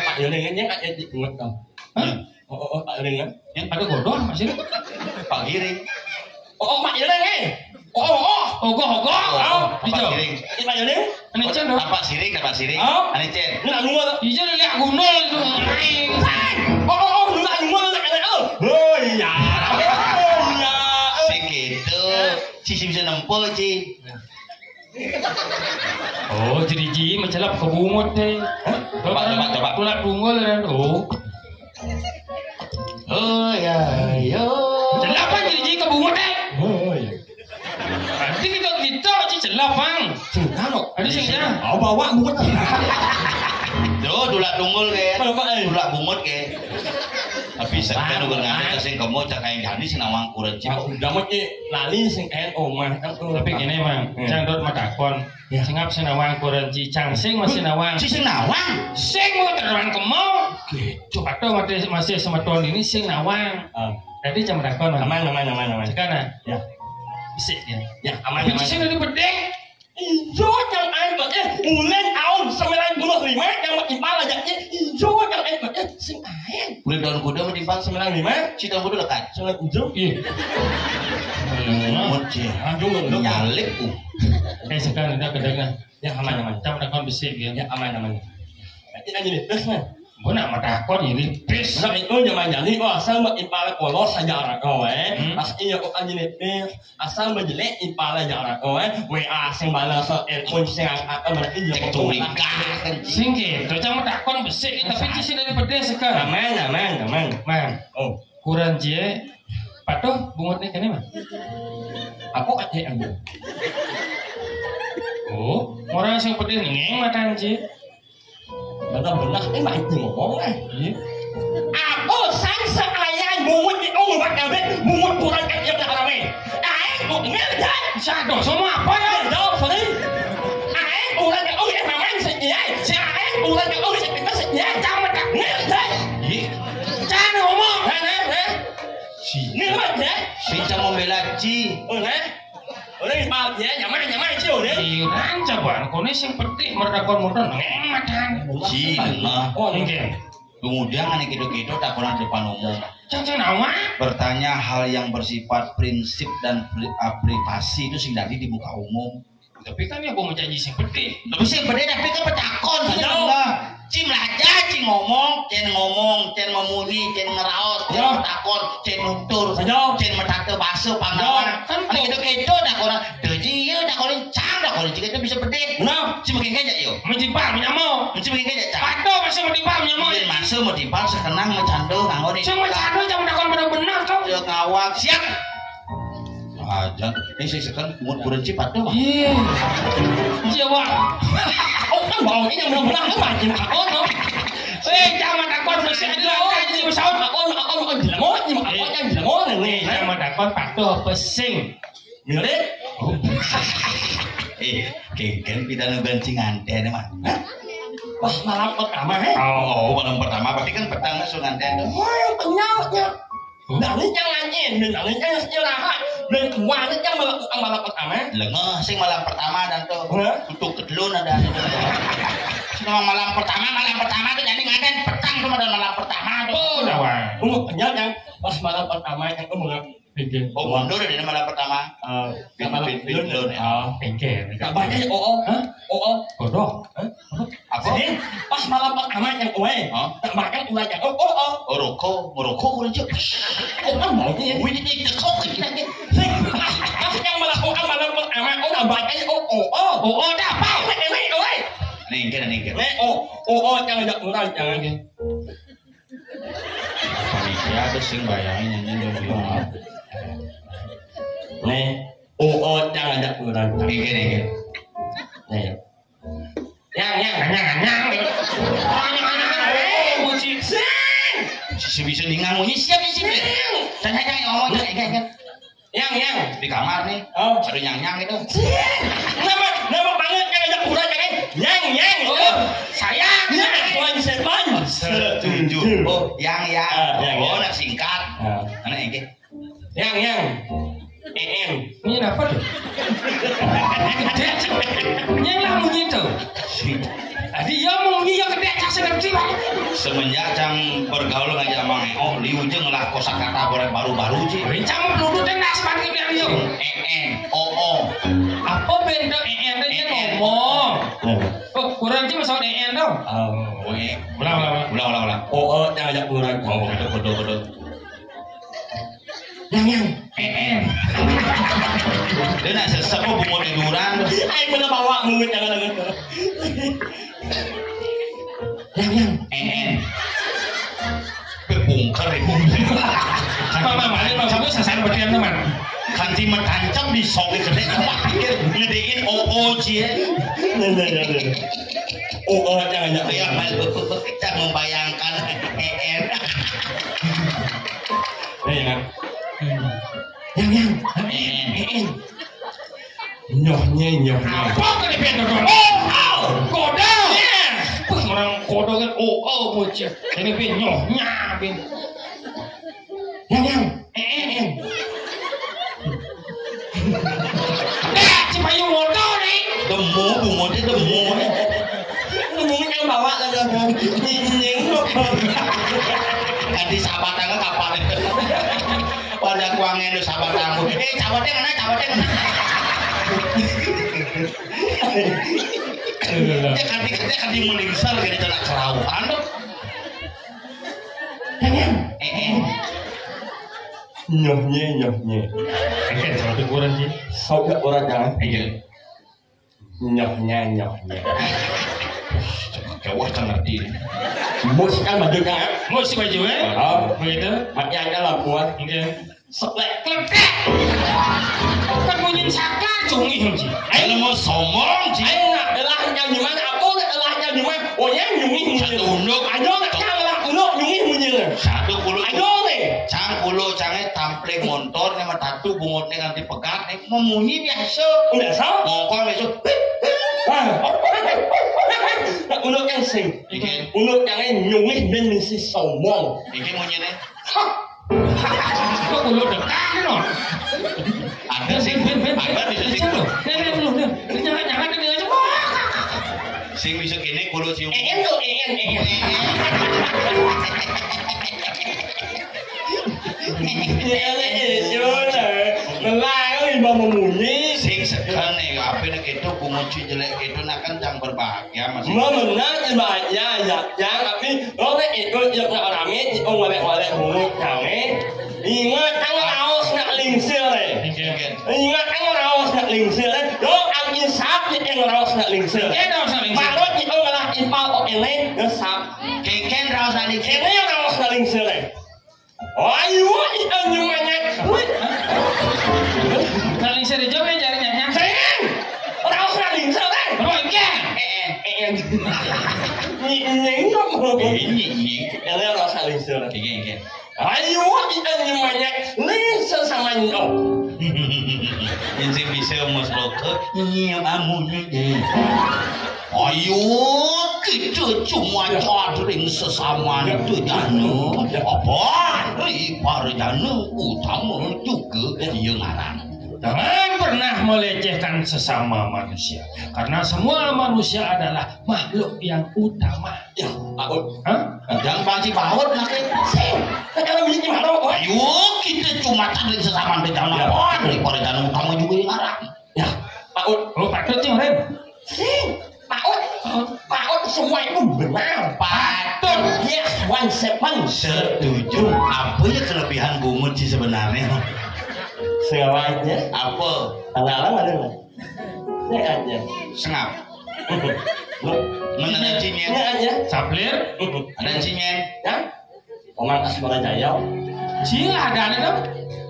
Pak Yolengannya ada di buat kau. Pak Yolengan. Yang ada godor masih. Pak Giring. Pak Yolengan. Ogoh. Pak Hijau. Giring. Pak Yolengan. Ini cen dong. Apa siring? Ane cen. Nak lumah. Hijau lihat gundul itu. Nak lumah nak ada. Oh iya. Sikit Cici bisa nempo Ci. Oh, jadi ji mencelap ke bungut deh. Coba. Tulat bungul dan Oh ya yo. Celap kan jadi ji ke bungut deh. Oh iya. Nanti kita Ci celap bang. Singkan kok. Ada singnya. Oh bawa bungut. Duh, dulak tunggul ke. Apa Dulak bungut ke. Tapi sekarang udah ngambil sing kamu cak kayak jadi sing nawang kurang Ci. Udah mesti lali sing omah kan. Tapi gini bang, cang dot matakon. Singap sinawang kurang cicang sing masih nawang. Sing nawang. Sing mau terang kemau. Gitu. Atau masih semeton ini sing nawang. Jadi jam matakon. Aman. Sekarang. Ya. Bisik ya. Ya aman. Tapi sing dari bedeng. Ijo yang air baknya bulan tahun 95 yang menimpa ajaknya ijo yang air baknya sing air Bulan daun kuda menimpa 95 Cita kuda lekat. sangat ijo Iya. Moci. aduh ngendok Nyalip Sekarang udah kedengna. ya aman Jam matakon bisik ya. ya aman nanti aja nih bes nih Gua nak matakon ini bis. nah itu zaman jadi asal menimpa polos sejarah kowe aslinya kok aja nih bes asal menjelek impala jarak kowe WA sing balas telepon sing akan berarti cek curiga kan. Sing gitu, jam matakon bisik tapi cici dari bedeng sekarang. aman Mang, oh kurang cie. Patuh bungutnya kene mah. aku aja yang Oh, orang sing pedih ngeng matan cie. benar-benar ini mah itu ngomong Iya. aku sang seayah bungut di buat kabeh bungut kurang kayak yang rame kok ngerti Sado semua apa ya? jawab sorry kurang kayak yang memang senyai kurang kayak yang kita senyai jangan tak ngerti Ih, jangan ngomong. ngerti Si cang membela Ci. udah mal ya nyaman ciu deh Iuran coba, kone sing pedih merdakon mudon ngeng matan. Ci lemah. oh Nggih. Kemudian anak gitu-gitu tak kurang depan umum. Cang nawa. Bertanya hal yang bersifat prinsip dan privasi itu sing dadi di muka umum. Tapi kan ya gua menjanji sing pedih. Tapi sing beda tapi kan petakon sih Jauh. enggak. Ci melaja, ci ngomong, cen memuni, cen ngeraos, cen Jauh. petakon, cen nuntur, Jauh. cen metate baso panggawan. Kan Kan gitu-gitu dak orang deji ieu dak orang cang dak orang jika itu bisa bede. nah Ci mungkin aja yo. Menjimpal menyamo. Ci mungkin aja cang. Patuh masih menjimpal menyamo. Mungkin masuk mau dipal sekenang mencando nganggo ni. Sing mencado jam merdakon bener-bener kau. Yo ngawak siap. Aja, ini saya sekarang umur berenci patuh mah. Iya. Jawa. oh kan baunya yang benar-benar makin aku tuh Jam merdakon masih ada lagi usaha. aku jelemot yang jelemot nih Jam merdakon patuh pesing. mirip Kengken pidana gancing anten mah. pas malam pertama Oh, malam pertama berarti kan petang langsung anten tuh. wah penyawatnya dari yang anjing dan dari yang istirahat dan wanita yang melakukan malam pertama Lengah sing malam pertama dan tuh Hah? untuk kedulun ada. Sing malam pertama tuh jadi ngaden petang tuh dan malam pertama tuh. Oh, nawa. umumnya yang pas malam pertama yang umumnya Pinggir. Oh, mundur di malam pertama. malam Pinggir. Pinggir. gak banyak Bodoh. Apa? jadi pas malam pertama yang Hah? tak makan ulah yang Rokok kurang cek. kan baunya Wih, ini tekok kita. pas yang melakukan malam pertama udah banyak Oh, dah apa? Ningkir. jangan ada kurang jangan Panitia ada sing bayangin nyanyi dong. jangan ada kurang Ningkir. nih Nyang. Muci. Si bisa ningang munyi siap di sini. Tanya ngomong yang di kamar nih. oh Ada nyang itu. nama banget yang ada kurang yang Sayang. sepan Setuju. Oh, yang. yang. Oh, nak singkat. Anak engke. yang Ini apa tuh? Ini lah munyi tuh. Tadi ya munyi ya gede cak ngerti pak. Semenjak cang bergaul ngajak Mang Eo, liujeng lah kosakata baru-baru sih. Rencang peluduk dan nas pakai dia liu. Apa benda dia ngomong? Oh, kurang sih masalah dong. Ulang. jangan ada kurang Oh, betul. yang Dia nak sesep kok bungut tiduran. Ayo bener bawa mungut jangan. Yang. Bungker ibu. Mama, kamu sasaran berdiam teman. Kanti metancap di sok gede pikir ngedein OO cie. Oh jangan. Ya malu kita membayangkan Yang. Nyohnya. Apa kan di pintu dulu? Kodo. Orang kodo kan bocah. Ini pin nyohnya pin. Yang. Cipayu motor nih. bungutnya demu. Mungut yang bawa lagi. Nying. Ganti sahabat tangga kapan itu? Pada kuangnya itu sahabat tangga. Cawatnya mana? Dia kanti melingser jadi tidak kerauan tuh. Nyohnya. Kan satu kurang sih. Sok orang jangan. Ayo. Nyohnya. Wah ngerti. Mus kan baju kan? Mus baju begitu. Maknya ada lampuan. Seplek klepek. Kan bunyi saklar cungih sih. Ayo mau sombong sih. Ayo nak elahnya di mana? Aku nak elahnya di mana? Oh yang nyungih Satu unduk. Ayo nak kalah unduk nyungih munyi. Satu kulo. Ayo nih. Cang kulo cangnya tampil motor nama tatu bungutnya ganti pegat nih memunyi biasa. Udah sah? Ngokol besok. Nak unduk yang sing. Unduk yang nyungih dan misi sombong. Iki munyi nih. Kok kulo dekat no? Ada sih. Ada bisa sih. Nih belum. Jangan ini aja. Sing bisa kini kulo cium. Tuh Melai mau memunyi. Sing segan nih, apa nih gitu bungut jelek itu nak kan jang berbahagia masih. Memenang banyak ya tapi oleh itu yang orangnya itu oleh bungut jangan ingat ang raos nak lingsir ingat ang raos nak lingsir do ang insap yang raos nak lingsir parut itu malah impal ini ngesap Keken raus alik. ini yang raos nak lingsir ayo itu nyumanya Saling seri jauh ya jari nyanyi. sayang raos nak lingsir Nying kok mau Ini. Ini raos nak lingsir Keken. ayo itu nyumanya lingsir sama nyok Yang sing bisa mas dokter nyiam amunnya. Ayo kita cuma cadring sesama itu janu. Apa? Para janu utama juga yang ngarang. Jangan pernah melecehkan sesama manusia. Karena semua manusia adalah makhluk yang utama. Ya, Pak. Jangan panci baut nanti. Kalau beli di mana, Pak? Ayo kita cuma cadring sesama itu janu. Apa? Para janu utama juga yang ngarang. Ya, Pak. Oh, Pak Tut yang rem. Pak, semua itu benar. Patut. Yes, 17. Setuju. Apa ya kelebihan bungut sih sebenarnya? Segalanya. Apa? Alang ada nggak? Ini aja. Sengap. Mana ada Ini cinyen? aja. Saplir. Ada cinyen? Ya. Oman Asmara Jaya. Cila ada nih dong.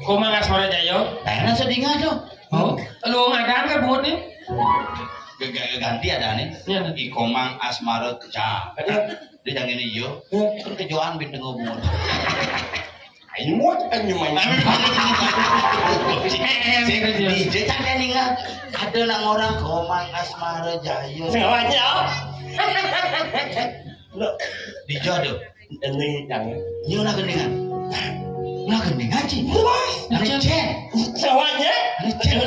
Komang Asmara Jaya. Kayaknya sedih nggak tuh? Oh, lu ngadaan kan bungut nih? Ganti ada nih. Iya. Ikomang Asmara Jaya. Dia jangan ini yo. Itu kejuan bintang bungut. Ini mau kan nyumanya. DJ tanya nih nggak? Ada nang orang Komang Asmara Jaya. Segalanya. Dijodoh. Ini yang. Nyu nak gendingan. Nak gendingan sih. Ada cek. Segalanya. Ada cek.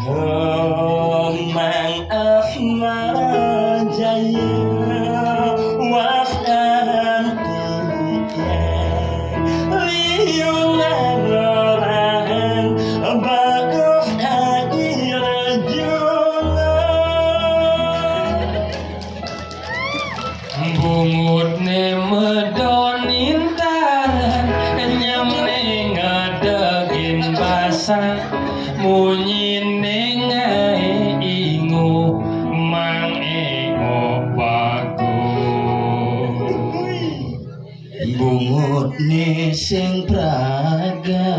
Komang Asmara Jaya waskan tiga liunan orang bagus kaki rajuna Bungut ne medon intaran nyamne ngada basah munyine ngae ingu mang ego batu bungutne sing praga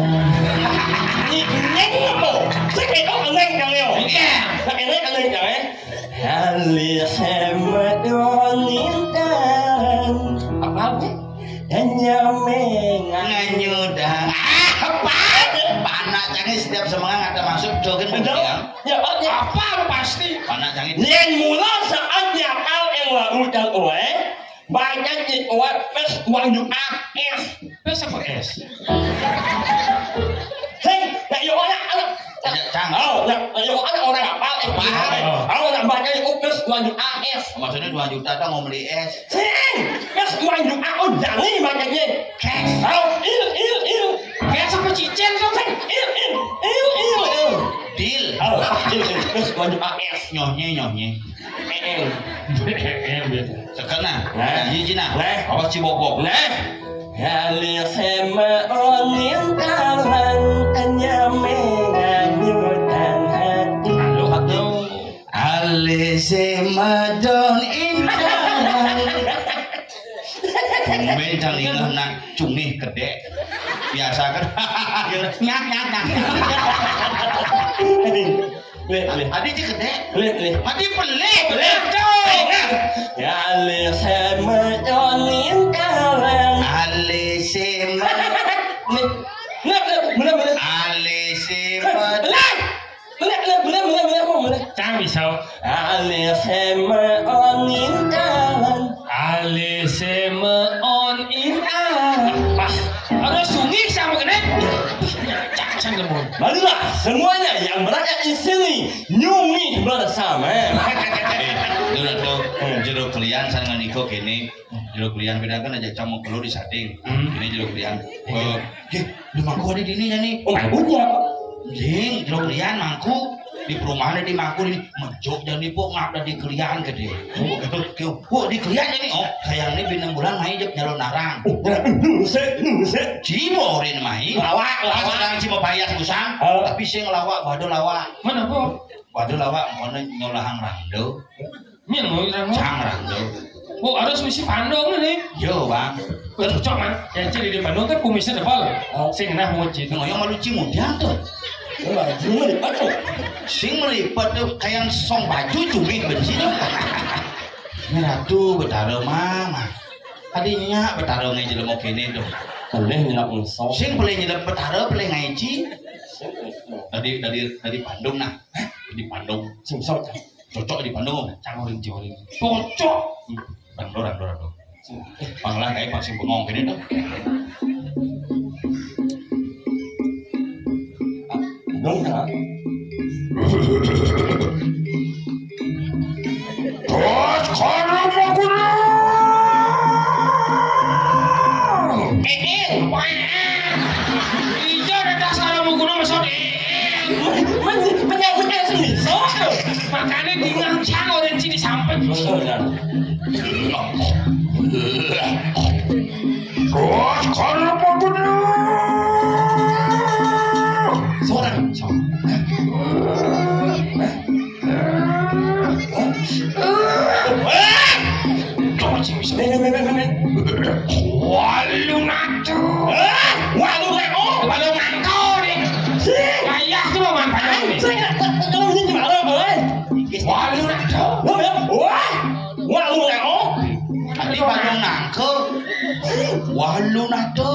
Nhanh apa? Saya kayak orang lain yang leo. Nak ini kan lain yang Hali hemat wanita. Apa? Hanya nganyudang apa? Panak canggih setiap semangat ada masuk joget betul. Ya apa pasti. Panak canggih. Yang mula saatnya kau yang lalu dan oe banyak di oe pes uang juga es. Pes apa es? Hei, ya orang Canggih. ya orang apa? Kalau nak baca itu pes uang juga es. Maksudnya 2 juta tuh mau beli es. Sing, pes uang juga oh jangan bacanya. Cash. Oh, il. Kayak sama cicen tuh kan? Il. Deal. Oh, il. Pes uang juga es. Nyohnya. Sekena. Janji Cina. Awas Cibobok. Kali sama onin kawan hanya menganyurkan hati. Alise madon indah. Pemain calingan nak cungih gede. Biasa kan. Nyak. Adi ci gede. Adi pelik. Kali sama onin kawan. Alise Bener. Alise madon. Cang bisa. Ali sama onin kawan. Alise on in pas. Ada sungi sama gede. Cang lemon. Marilah semuanya yang berada di sini nyungi bersama. Dulu tuh jeruk kalian sangat niko kini jeruk kalian beda kan aja camu perlu disading. Ini jeruk kalian. Di mangku ada di ini nih. Oh, punya apa? Jing jeruk kalian mangku di perumahan di mangku ini menjok dan dipok ngap dan di kalian gede. Oh di kalian ini oh sayang ini bintang bulan main jep nyalon narang. Nuset. Cimorin main. Lawak. Sekarang cimo payah kusang. Tapi sih ngelawak waduh lawak. Mana po? Waduh lawak mana nyolahang rando. Mian mau irang mo. Cang rando. Oh harus misi Bandung nih. Yo bang. Cocok man. Yang ciri di Bandung kan kumisnya debal. Sing nah mau ciri. Ngoyong malu cimudian tuh. Sing melipat tuh kayak song baju cumi bensin. Merah tuh betaro mama. Tadinya betaro ngai jelema kene tuh. Boleh nyelap ngusok. Sing boleh nyelap betaro boleh ngaji. Dari Bandung nah. Di Bandung. Sing sok. Cocok di Bandung. Cangorin jorin. Cocok. Rando. Panglah kayak pasing bengong kene tuh. Dong kan. Makanya tinggal cangorin sini sampai. Walung natu. Walung nangko nih. Ayah tuh mau mampir nih. Walung natu. Walung nangko. Tadi balung nangko. Walung natu.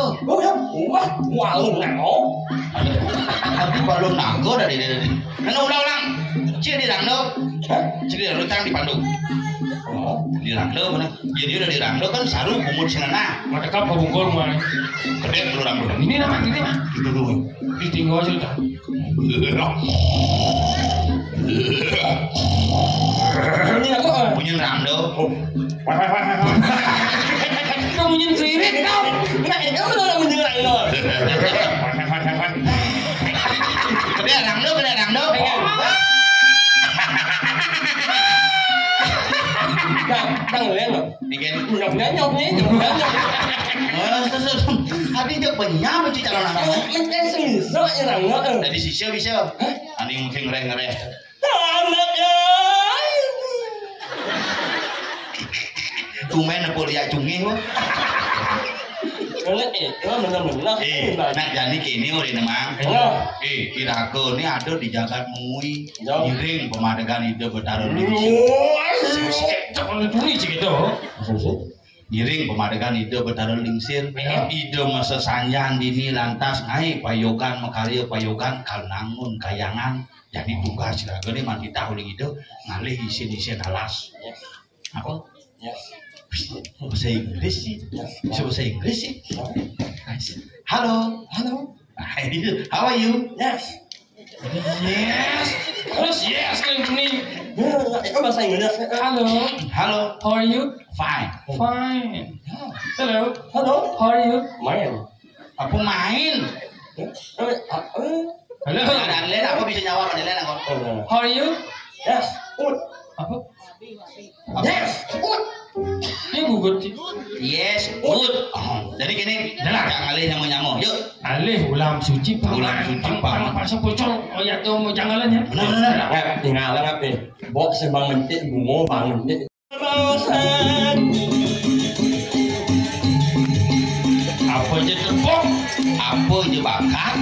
Walung nangko. Tadi balung nangko dari. Ulang. Ciri di Rando. Ciri di Rando di Bandung. Di Rando mana? Jadi udah di Rando kan saru kumur senana. Mereka pabungkol mana? Gede dulu Rando. Ini nama ini mah. Itu dulu. Ditinggal sudah. Ini aku. Punya Rando. Kamu nyen kelirik kau. Kamu udah mendengar ini. Gede Rando. Nah, Tang lên rồi. Bikin. Nhọc nhé. Hadi dia benyam cuci calon anak. Ini sengisa ya nggak. Dari sisa bisa. Ani mungkin ngere-ngere. Anaknya. Tumen apa lihat cungi kok. Ngeliat itu benar-benar. Nak jadi kini oleh nemang. Iraku ini ada di jagat mui. Giring pemadegan ide bertaruh di Giring pemadegan ide bertaruh lingsir. Ide masa sanyan dini lantas naik payogan mekarya payogan kalnangun kayangan. Jadi tugas iraku ini mandi tahu ide ngalih isin-isin alas. Apa? Bahasa Inggris sih. Bahasa Inggris sih. Halo. How are you? Yes. Terus yes ini. Itu bahasa Inggris. Halo. How are you? Fine. Hello. How are you? Main. Apa main? Halo. Ada lain apa bisa jawab ada lain apa? How are you? Yes. Apa? Yes. Ini gugut sih. Yes, good. Jadi gini, jangan alih nyamuk. Yuk. Alih ulam suci pak. Pasal pocong. Oh ya tuh mau jangan ya. Benar. Tinggal lah nih. Bawa sebang mentik, bungo bang mentik. Apa aja tepung? Apa je bakar?